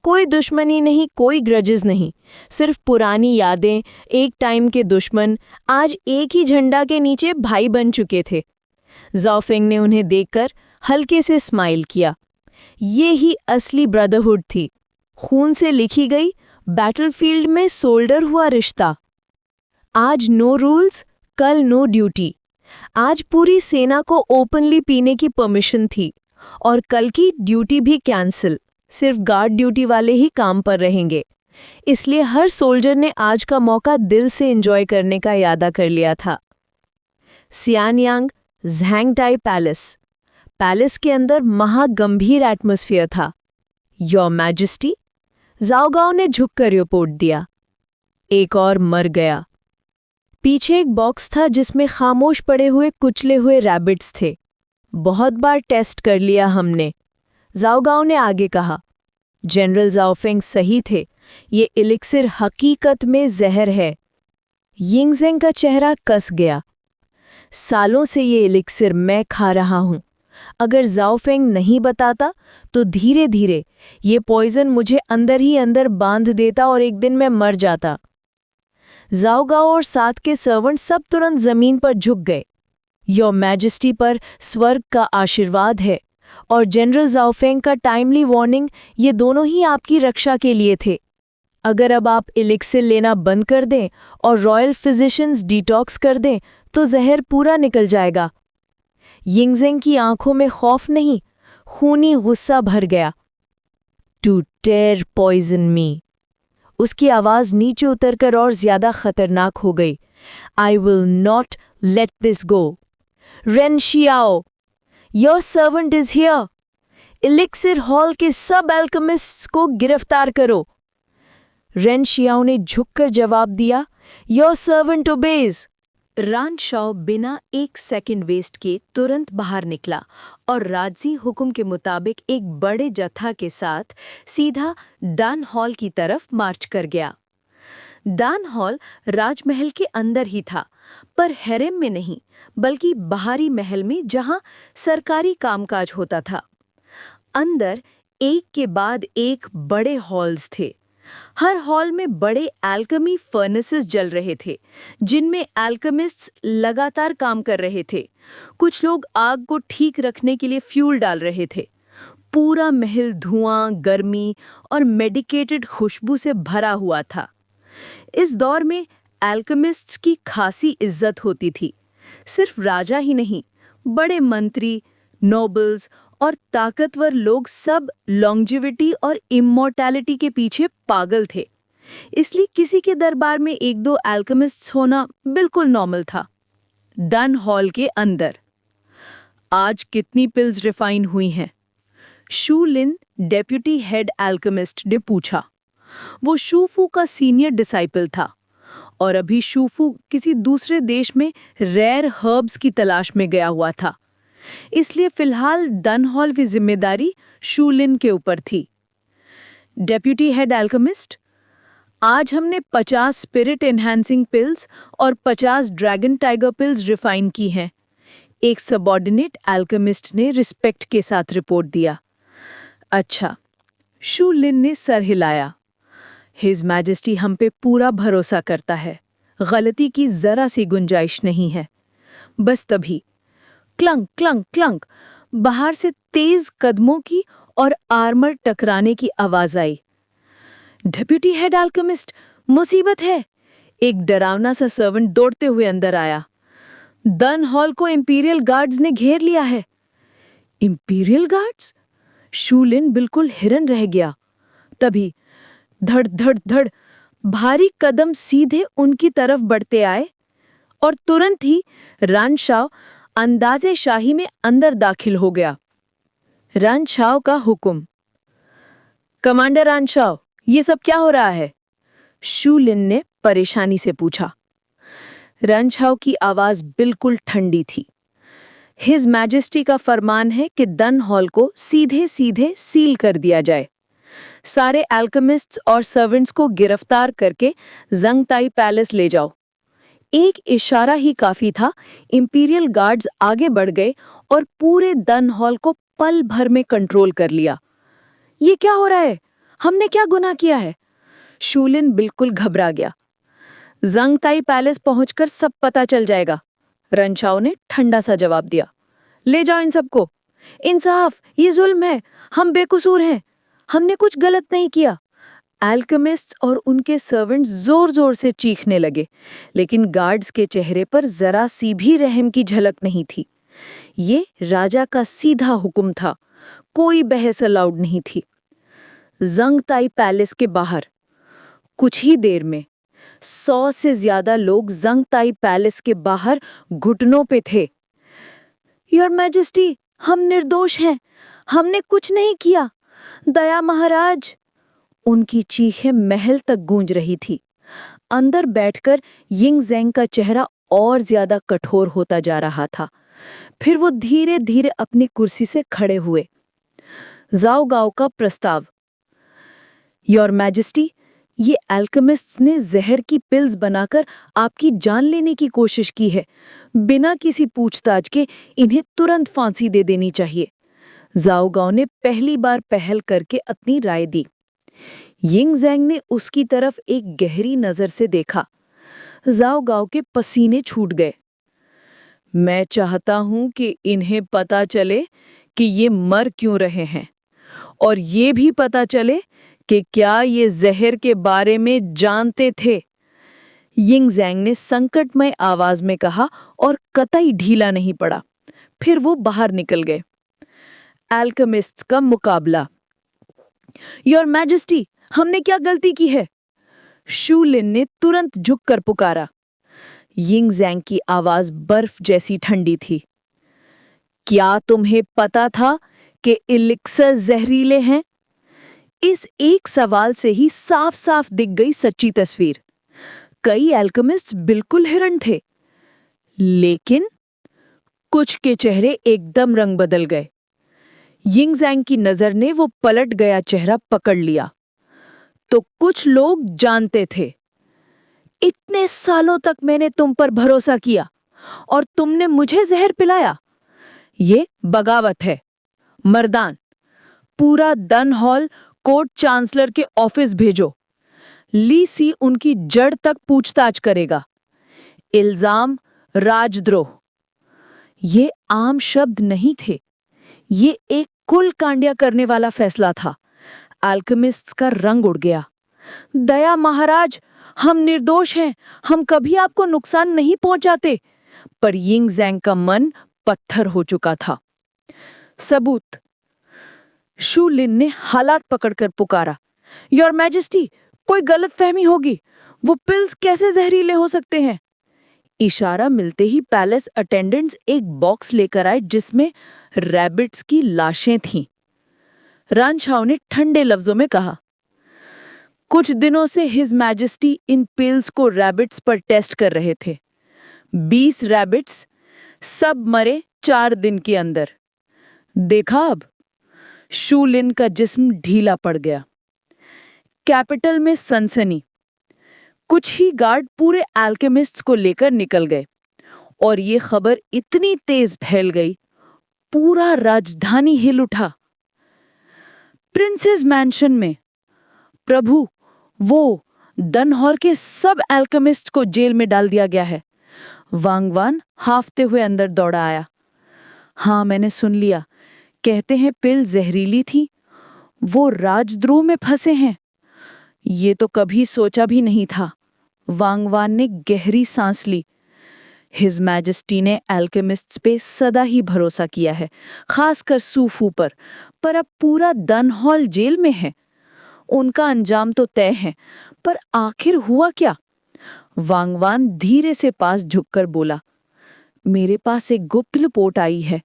कोई दुश्मनी नहीं, कोई ग्रजेस नहीं, सिर्फ पुरानी यादें। एक टाइम के दुश्मन आज एक ही झंडा के नीचे भाई बन चुके थे। ज़ाओफेंग ने उन्हें देखकर हल्के से स्माइल किया। ये ही असली ब्रदरहुड थी, खून से लिखी गई, बैटलफील्ड में सोल्डर हुआ रिश्ता। आज नो रूल्स, कल नो ड्यूटी। आज पूरी सेना को ओपनली पीने की परमिशन थी और कल की ड्यूटी भी कैंसिल, सिर्फ गार्ड ड्यूटी वाले ही काम पर रहेंगे। इसलिए हर सोल्जर ने आज का मौका दिल से एंजॉय करने का इरादा कर लिया था। सियानयांग ज़हैंगटाई पैलेस के अंदर महागंभीर एटमॉस्फेयर था। योर मैजेस्टी, ज़ाओ गाओ ने झुककर रिपोर्ट दिया। एक और मर गया। पीछे एक बॉक्स था जिसमें खामोश पड़े हुए कुचले हुए रैबिट्स थे। बहुत बार टेस्ट कर लिया हमने, ज़ाओ गाओ ने आगे कहा। जनरल ज़ाओफेंग सही थे, ये एलिक्सिर हकीकत में जहर है। यिंगज़ेंग का चेहरा कस गया। सालों से ये एलिक्सिर मैं खा रहा हूं। अगर ज़ाओफेंग नहीं बताता तो धीरे धीरे ये पॉइजन मुझे अंदर ही अंदर बांध देता और एक दिन मैं मर जाता। ज़ाओ गाओ और साथ के सर्वेंट सब तुरंत जमीन पर झुक गए। योर मैजेस्टी पर स्वर्ग का आशीर्वाद है और जनरल ज़ाओफेंग का टाइमली वार्निंग, ये दोनों ही आपकी रक्षा के लिए थे। अगर अब आप एलिक्सिर लेना बंद कर दें और रॉयल फिजिशियंस डिटॉक्स कर दें तो जहर पूरा निकल जाएगा। यिंगज़ेंग की आंखों में खौफ नहीं, खूनी गुस्सा भर गया। टू टेर पॉइजन मी। उसकी आवाज नीचे उतरकर और ज्यादा खतरनाक हो गई। I will not let this go. Rain Xiao, your servant is here. Elixir hall के सब एल्केमिस्ट्स को गिरफ्तार करो। रेन शियाओ ने झुककर जवाब दिया, your servant obeys. Run Shao बिना एक सेकंड वेस्ट किए तुरंत बाहर निकला और राजसी हुक्म के मुताबिक एक बड़े जत्था के साथ सीधा डान हॉल की तरफ मार्च कर गया। डान हॉल राजमहल के अंदर ही था, पर हैरेम में नहीं, बल्कि बाहरी महल में जहां सरकारी कामकाज होता था। अंदर एक के बाद एक बड़े हॉल्स थे। हर हॉल में बड़े एल्केमी फर्नेसेस जल रहे थे, जिनमें एल्केमिस्ट्स लगातार काम कर रहे थे। कुछ लोग आग को ठीक रखने के लिए फ्यूल डाल रहे थे। पूरा महल धुआं, गर्मी और मेडिकेटेड खुशबू से भरा हुआ था। इस दौर में एल्केमिस्ट्स की खासी इज्जत होती थी। सिर्फ राजा ही नहीं, बड़े मंत्री, नोबल्स और ताकतवर लोग सब लॉन्जेविटी और इमॉर्टैलिटी के पीछे पागल थे। इसलिए किसी के दरबार में एक दो एल्केमिस्ट्स होना बिल्कुल नॉर्मल था। डन हॉल के अंदर आज कितनी पिल्स रिफाइन हुई हैं? शू लिन, डेप्यूटी हेड एल्केमिस्ट, ने पूछा। वो शूफू का सीनियर डिसाइपल था और अभी शूफू किसी दूसरे देश में रेयर हर्ब्स की तलाश में गया हुआ था। इसलिए फिलहाल डन हॉल की जिम्मेदारी शू लिन के ऊपर थी। डेप्यूटी हेड एल्केमिस्ट, आज हमने 50 स्पिरिट एनहांसिंग पिल्स और 50 ड्रैगन टाइगर पिल्स रिफाइन की हैं, एक सबऑर्डिनेट एल्केमिस्ट ने रिस्पेक्ट के साथ रिपोर्ट दिया। अच्छा, शू लिन ने सर हिलाया। हिज मैजेस्टी हम पे पूरा भरोसा करता है, गलती की जरा सी गुंजाइश नहीं है। बस तभी क्लंक क्लंक क्लंक बाहर से तेज कदमों की और आर्मर टकराने की आवाज आई। डेप्यूटी हेड एल्केमिस्ट, मुसीबत है! एक डरावना सा सर्वेंट दौड़ते हुए अंदर आया। डन हॉल को इंपीरियल गार्ड्स ने घेर लिया है। Imperial guards? शू लिन बिल्कुल हिरन रह गया। तभी धड़ धड़ धड़ भारी कदम सीधे उनकी तरफ बढ़ते आए और तुरंत ही रानशाओ अंदाजे शाही में अंदर दाखिल हो गया। रानशाओ का हुक्म। कमांडर रानशाओ, ये सब क्या हो रहा है? शू लिन ने परेशानी से पूछा। रानशाओ की आवाज बिल्कुल ठंडी थी। हिज मैजेस्टी का फरमान है कि डन हॉल को सीधे सीधे सील कर दिया जाए। सारे एल्केमिस्ट्स और सर्वेंट्स को गिरफ्तार करके जंगताई पैलेस ले जाओ। एक इशारा ही काफी था। इंपीरियल गार्ड्स आगे बढ़ गए और पूरे डन हॉल को पल भर में कंट्रोल कर लिया। ये क्या हो रहा है? हमने क्या गुनाह किया है? शूलिन बिल्कुल घबरा गया। जंगताई पैलेस पहुंचकर सब पता चल जाएगा, रनछाओ ने ठंडा सा जवाब दिया। ले जाओ इन सबको। इंसाफ, ये जुल्म है। हम बेकसूर हैं। हमने कुछ गलत नहीं किया। एल्केमिस्ट्स और उनके सर्वेंट्स जोर जोर से चीखने लगे, लेकिन गार्ड्स के चेहरे पर जरा सी भी रहम की झलक नहीं थी। ये राजा का सीधा हुक्म था, कोई बहस अलाउड नहीं थी। जंगताई पैलेस के बाहर कुछ ही देर में 100 से ज्यादा लोग जंगताई पैलेस के बाहर घुटनों पे थे। योर मैजेस्टी, हम निर्दोष हैं। हमने कुछ नहीं किया। दया महाराज। उनकी चीखें महल तक गूंज रही थी। अंदर बैठकर यिंग ज़ेंग का चेहरा और ज्यादा कठोर होता जा रहा था। फिर वो धीरे धीरे अपनी कुर्सी से खड़े हुए। जाओ गाओ का प्रस्ताव। योर मैजेस्टी, ये एल्केमिस्ट्स ने जहर की पिल्स बनाकर आपकी जान लेने की कोशिश की है। बिना किसी पूछताछ के इन्हें तुरंत फांसी दे देनी चाहिए। जाओ गाओ ने पहली बार पहल करके अपनी राय दी। यिंग ज़ेंग ने उसकी तरफ एक गहरी नजर से देखा। जाओ गाओ के पसीने छूट गए। मैं चाहता हूं कि इन्हें पता चले कि ये मर क्यों रहे हैं, और ये भी पता चले कि क्या ये जहर के बारे में जानते थे। यिंग ज़ेंग ने संकटमय आवाज में कहा और कतई ढीला नहीं पड़ा। फिर वो बाहर निकल गए। एल्केमिस्ट्स का मुकाबला। योर मैजेस्टी, हमने क्या गलती की है? शूलिन ने तुरंत झुककर पुकारा। यिंग ज़ेंग की आवाज बर्फ जैसी ठंडी थी। क्या तुम्हें पता था कि एलिक्सर जहरीले हैं? इस एक सवाल से ही साफ साफ दिख गई सच्ची तस्वीर। कई एल्केमिस्ट्स बिल्कुल हिरण थे, लेकिन कुछ के चेहरे एकदम रंग बदल गए। यिंग ज़ेंग की नजर ने वो पलट गया चेहरा पकड़ लिया। तो कुछ लोग जानते थे। इतने सालों तक मैंने तुम पर भरोसा किया और तुमने मुझे जहर पिलाया। ये बगावत है। मर्दान, पूरा डन हॉल कोर्ट चांसलर के ऑफिस भेजो। ली सी उनकी जड़ तक पूछताछ करेगा। इल्जाम राजद्रोह। ये आम शब्द नहीं थे। ये एक कुल कांडिया करने वाला फैसला था। एल्केमिस्ट्स का रंग उड़ गया। दया महाराज, हम निर्दोष हैं। हम कभी आपको नुकसान नहीं पहुंचाते। पर यिंग ज़ेंग का मन पत्थर हो चुका था। सबूत। शूलिन ने हालात पकड़कर पुकारा। योर मैजेस्टी, कोई गलतफहमी होगी। वो पिल्स कैसे जहरीले हो सकते हैं? इशारा मिलते ही पैलेस अटेंडेंट्स एक बॉक्स लेकर आए जिसमें रैबिट्स की लाशें थीं। रनछाओ ने ठंडे लफ्जों में कहा, कुछ दिनों से हिज मैजेस्टी इन पिल्स को रैबिट्स पर टेस्ट कर रहे थे। 20 रैबिट्स, सब मरे 4 दिन के अंदर। देखा अब? शूलिन का जिस्म ढीला पड़ गया। कैपिटल में सनसनी। कुछ ही गार्ड पूरे एल्केमिस्ट्स को लेकर निकल गए और ये खबर इतनी तेज फैल गई, पूरा राजधानी हिल उठा। प्रिंसेस मैंशन में, प्रभु, वो डन हॉल के सब एल्केमिस्ट को जेल में डाल दिया गया है। वांगवान हाफते हुए अंदर दौड़ा आया। हाँ, मैंने सुन लिया। कहते हैं पिल जहरीली थी। वो राजद्रोह में फंसे हैं। ये तो कभी सोचा भी नहीं था। वांगवान ने गहरी सांस ली। हिज मैजेस्टी ने एल्केमिस्ट्स पे सदा ही भरोसा किया है, खासकर सूफू पर अब पूरा डन हॉल जेल में है। उनका अंजाम तो तय है, पर आखिर हुआ क्या? वांगवान धीरे से पास झुककर बोला, मेरे पास एक गुप्त रिपोर्ट आई है।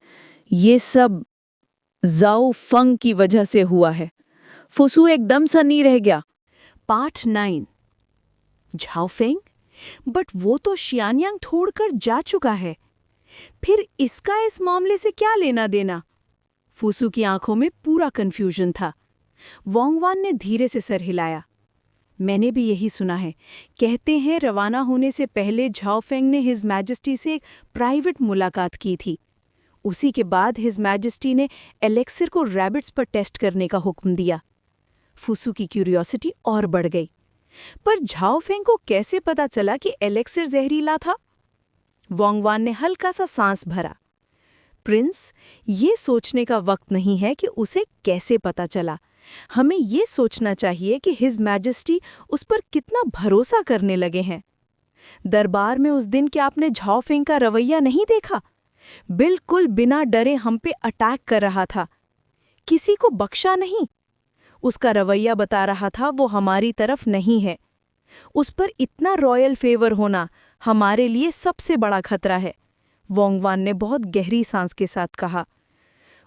ये सब जाओ फंग की वजह से हुआ है। फुसू एकदम सा नहीं रह गया। पार्ट 9। झाओफेंग? बट वो तो शियानयांग छोड़कर जा चुका है। फिर इसका इस मामले से क्या लेना देना? फूसू की आंखों में पूरा कंफ्यूजन था। वोंगवान ने धीरे से सर हिलाया। मैंने भी यही सुना है। कहते हैं रवाना होने से पहले झाओ फेंग ने हिज मैजेस्टी से एक प्राइवेट मुलाकात की थी। उसी के बाद हिज मैजेस्टी ने एलेक्सिर को रैबिट्स पर टेस्ट करने का हुक्म दिया। फूसू की क्यूरियोसिटी और बढ़ गई। पर झाओ फेंग को कैसे पता चला कि एलेक्सिर जहरीला था? वोंगवान ने हल्का सा सांस भरा। प्रिंस, ये सोचने का वक्त नहीं है कि उसे कैसे पता चला। हमें ये सोचना चाहिए कि हिज मैजेस्टी उस पर कितना भरोसा करने लगे हैं। दरबार में उस दिन क्या आपने झाओ फेंग का रवैया नहीं देखा? बिल्कुल बिना डरे हम पे अटैक कर रहा था। किसी को बख्शा नहीं। उसका रवैया बता रहा था वो हमारी तरफ नहीं है। उस पर इतना रॉयल फेवर होना हमारे लिए सबसे बड़ा खतरा है। वोंगवान ने बहुत गहरी सांस के साथ कहा।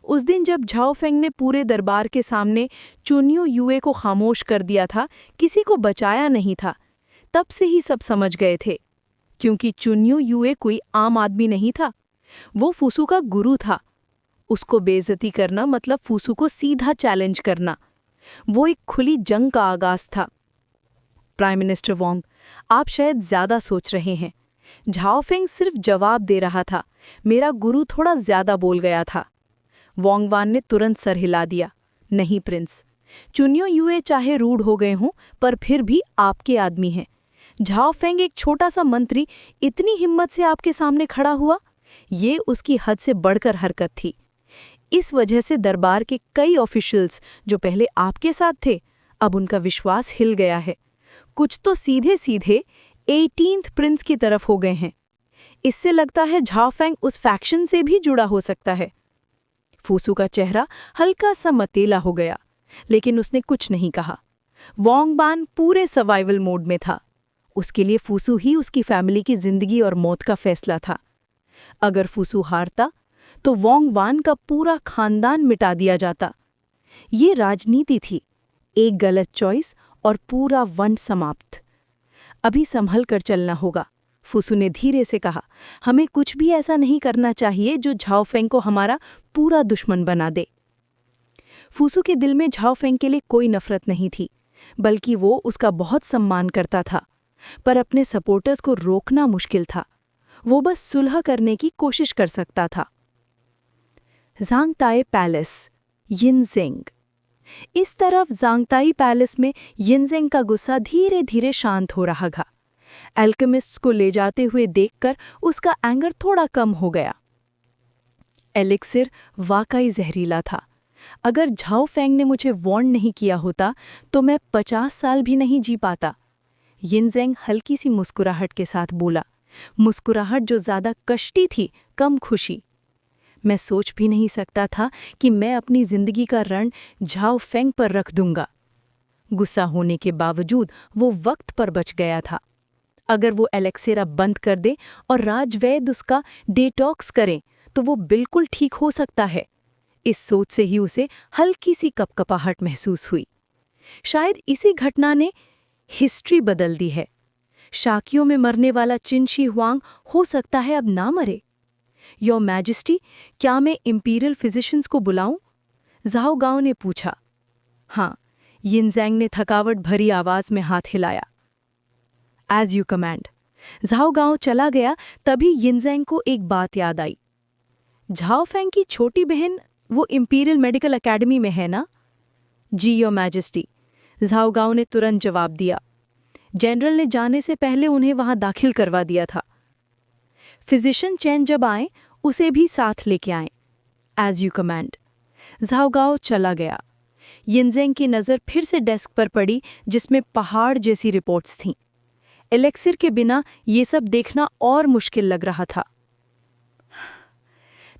उस दिन जब झाओ फेंग ने पूरे दरबार के सामने चुन्यू युए को खामोश कर दिया था, किसी को बचाया नहीं था, तब से ही सब समझ गए थे। क्योंकि चुन्यू युए कोई आम आदमी नहीं था, वो फूसू का गुरु था। उसको बेइज्जती करना मतलब फूसू को सीधा चैलेंज करना। वो एक खुली जंग का आगाज था। प्राइम मिनिस्टर वोंग, आप शायद ज्यादा सोच रहे हैं। झाओ फेंग सिर्फ जवाब दे रहा था। मेरा गुरु थोड़ा ज्यादा बोल गया था। वोंगवान ने तुरंत सर हिला दिया। नहीं प्रिंस, चुन्यो युए चाहे रूड हो गए हों, पर फिर भी आपके आदमी हैं। झाओ फेंग एक छोटा सा मंत्री इतनी हिम्मत से आपके सामने खड़ा हुआ, ये उसकी हद से बढ़कर हरकत थी। इस वजह से दरबार के कई ऑफिशियल्स जो पहले आपके साथ थे, अब उनका विश्वास हिल गया है। कुछ तो सीधे सीधे 18th प्रिंस की तरफ हो गए हैं। इससे लगता है झाओ फेंग उस फैक्शन से भी जुड़ा हो सकता है। फूसू का चेहरा हल्का सा मतेला हो गया, लेकिन उसने कुछ नहीं कहा। वोंगबान पूरे सर्वाइवल मोड में था। उसके लिए फूसू ही उसकी फैमिली की जिंदगी और मौत का फैसला था। अगर फूसू हारता तो वोंगवान का पूरा खानदान मिटा दिया जाता। ये राजनीति थी, एक गलत चॉइस और पूरा वंश समाप्त। अभी संभल कर चलना होगा, फूसू ने धीरे से कहा। हमें कुछ भी ऐसा नहीं करना चाहिए जो झाओ फेंग को हमारा पूरा दुश्मन बना दे। फूसू के दिल में झाओ फेंग के लिए कोई नफरत नहीं थी, बल्कि वो उसका बहुत सम्मान करता था। पर अपने सपोर्टर्स को रोकना मुश्किल था। वो बस सुलह करने की कोशिश कर सकता था। ज़ांगताई पैलेस, यिनज़ेंग। इस तरफ ज़ांगताई पैलेस में यिनज़ेंग का गुस्सा धीरे धीरे शांत हो रहा था। एल्केमिस्ट्स को ले जाते हुए देखकर उसका एंगर थोड़ा कम हो गया। एलिक्सिर वाकई जहरीला था। अगर झाओ फेंग ने मुझे वार्न नहीं किया होता तो मैं 50 साल भी नहीं जी पाता। यिनज़ेंग हल्की सी मुस्कुराहट के साथ बोला, मुस्कुराहट जो ज़्यादा कष्टी थी, कम खुशी। मैं सोच भी नहीं सकता था कि मैं अपनी जिंदगी का रण झाओ फेंग पर रख दूंगा। गुस्सा होने के बावजूद वो वक्त पर बच गया था। अगर वो एलेक्सिर अब बंद कर दे और राजवैद्य उसका डिटॉक्स करें तो वो बिल्कुल ठीक हो सकता है। इस सोच से ही उसे हल्की सी कपकपाहट महसूस हुई। शायद इसी घटना ने हिस्ट्री बदल दी है। शाकियों में मरने वाला चिन शी हुआंग हो सकता है अब ना मरे। योर मैजेस्टी, क्या मैं इंपीरियल फिजिशियंस को बुलाऊं? झाओ गाओ ने पूछा। हाँ, यिनज़ेंग ने थकावट भरी आवाज में हाथ हिलाया। As you command. झाओ गाओ चला गया, तभी यिनज़ेंग को एक बात याद आई। झाओ फेंग की छोटी बहन वो इंपीरियल मेडिकल एकेडमी में है ना? जी योर मैजेस्टी, झाओ गाओ ने तुरंत जवाब दिया। जनरल ने जाने से पहले उन्हें वहां दाखिल करवा दिया था। फिजिशियन चैन जब आए उसे भी साथ लेके आए। As you command. झाओ गाओ चला गया। यिनज़ेंग की नज़र फिर से डेस्क पर पड़ी जिसमें पहाड़ जैसी रिपोर्ट्स थीं। एलेक्सिर के बिना ये सब देखना और मुश्किल लग रहा था।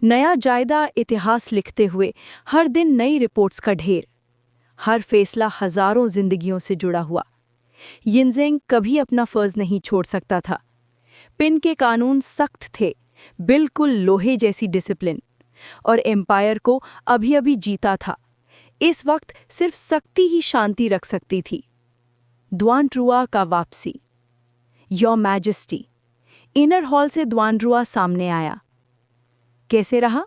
नया जायदा इतिहास लिखते हुए हर दिन नई रिपोर्ट्स का ढेर। हर फैसला हजारों जिंदगियों से जुड़ा हुआ। यिनज़ेंग कभी अपना फर्ज नहीं छोड़ सकता था। पिन के कानून सख्त थे, बिल्कुल लोहे जैसी डिसिप्लिन, और एम्पायर को अभी अभी जीता था। इस वक्त सिर्फ सख्ती ही शांति रख सकती थी। द्वानरुआ का वापसी। Your majesty. इनर हॉल से द्वानरुआ सामने आया। कैसे रहा?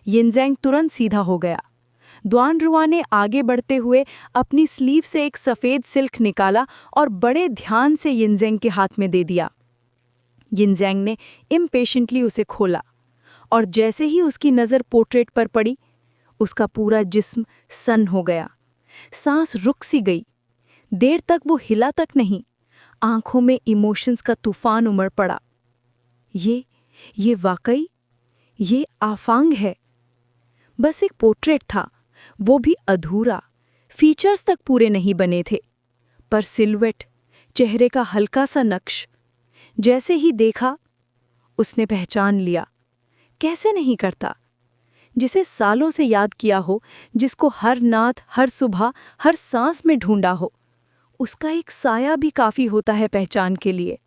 यिनज़ेंग तुरंत सीधा हो गया। द्वानरुआ ने आगे बढ़ते हुए अपनी स्लीव से एक सफ़ेद सिल्क निकाला और बड़े ध्यान से यिनज़ेंग के हाथ में दे दिया। यिनज़ेंग ने इम्पेशेंटली उसे खोला और जैसे ही उसकी नज़र पोर्ट्रेट पर पड़ी, उसका पूरा जिस्म सन्न हो गया। सांस रुक सी गई। देर तक वो हिला तक नहीं। आंखों में इमोशंस का तूफान उमड़ पड़ा। ये वाकई ये आफांग है। बस एक पोर्ट्रेट था, वो भी अधूरा। फीचर्स तक पूरे नहीं बने थे, पर सिलुएट, चेहरे का हल्का सा नक्श। जैसे ही देखा, उसने पहचान लिया। कैसे नहीं करता? जिसे सालों से याद किया हो, जिसको हर नात, हर सुबह, हर सांस में ढूंढा हो। उसका एक साया भी काफी होता है पहचान के लिए।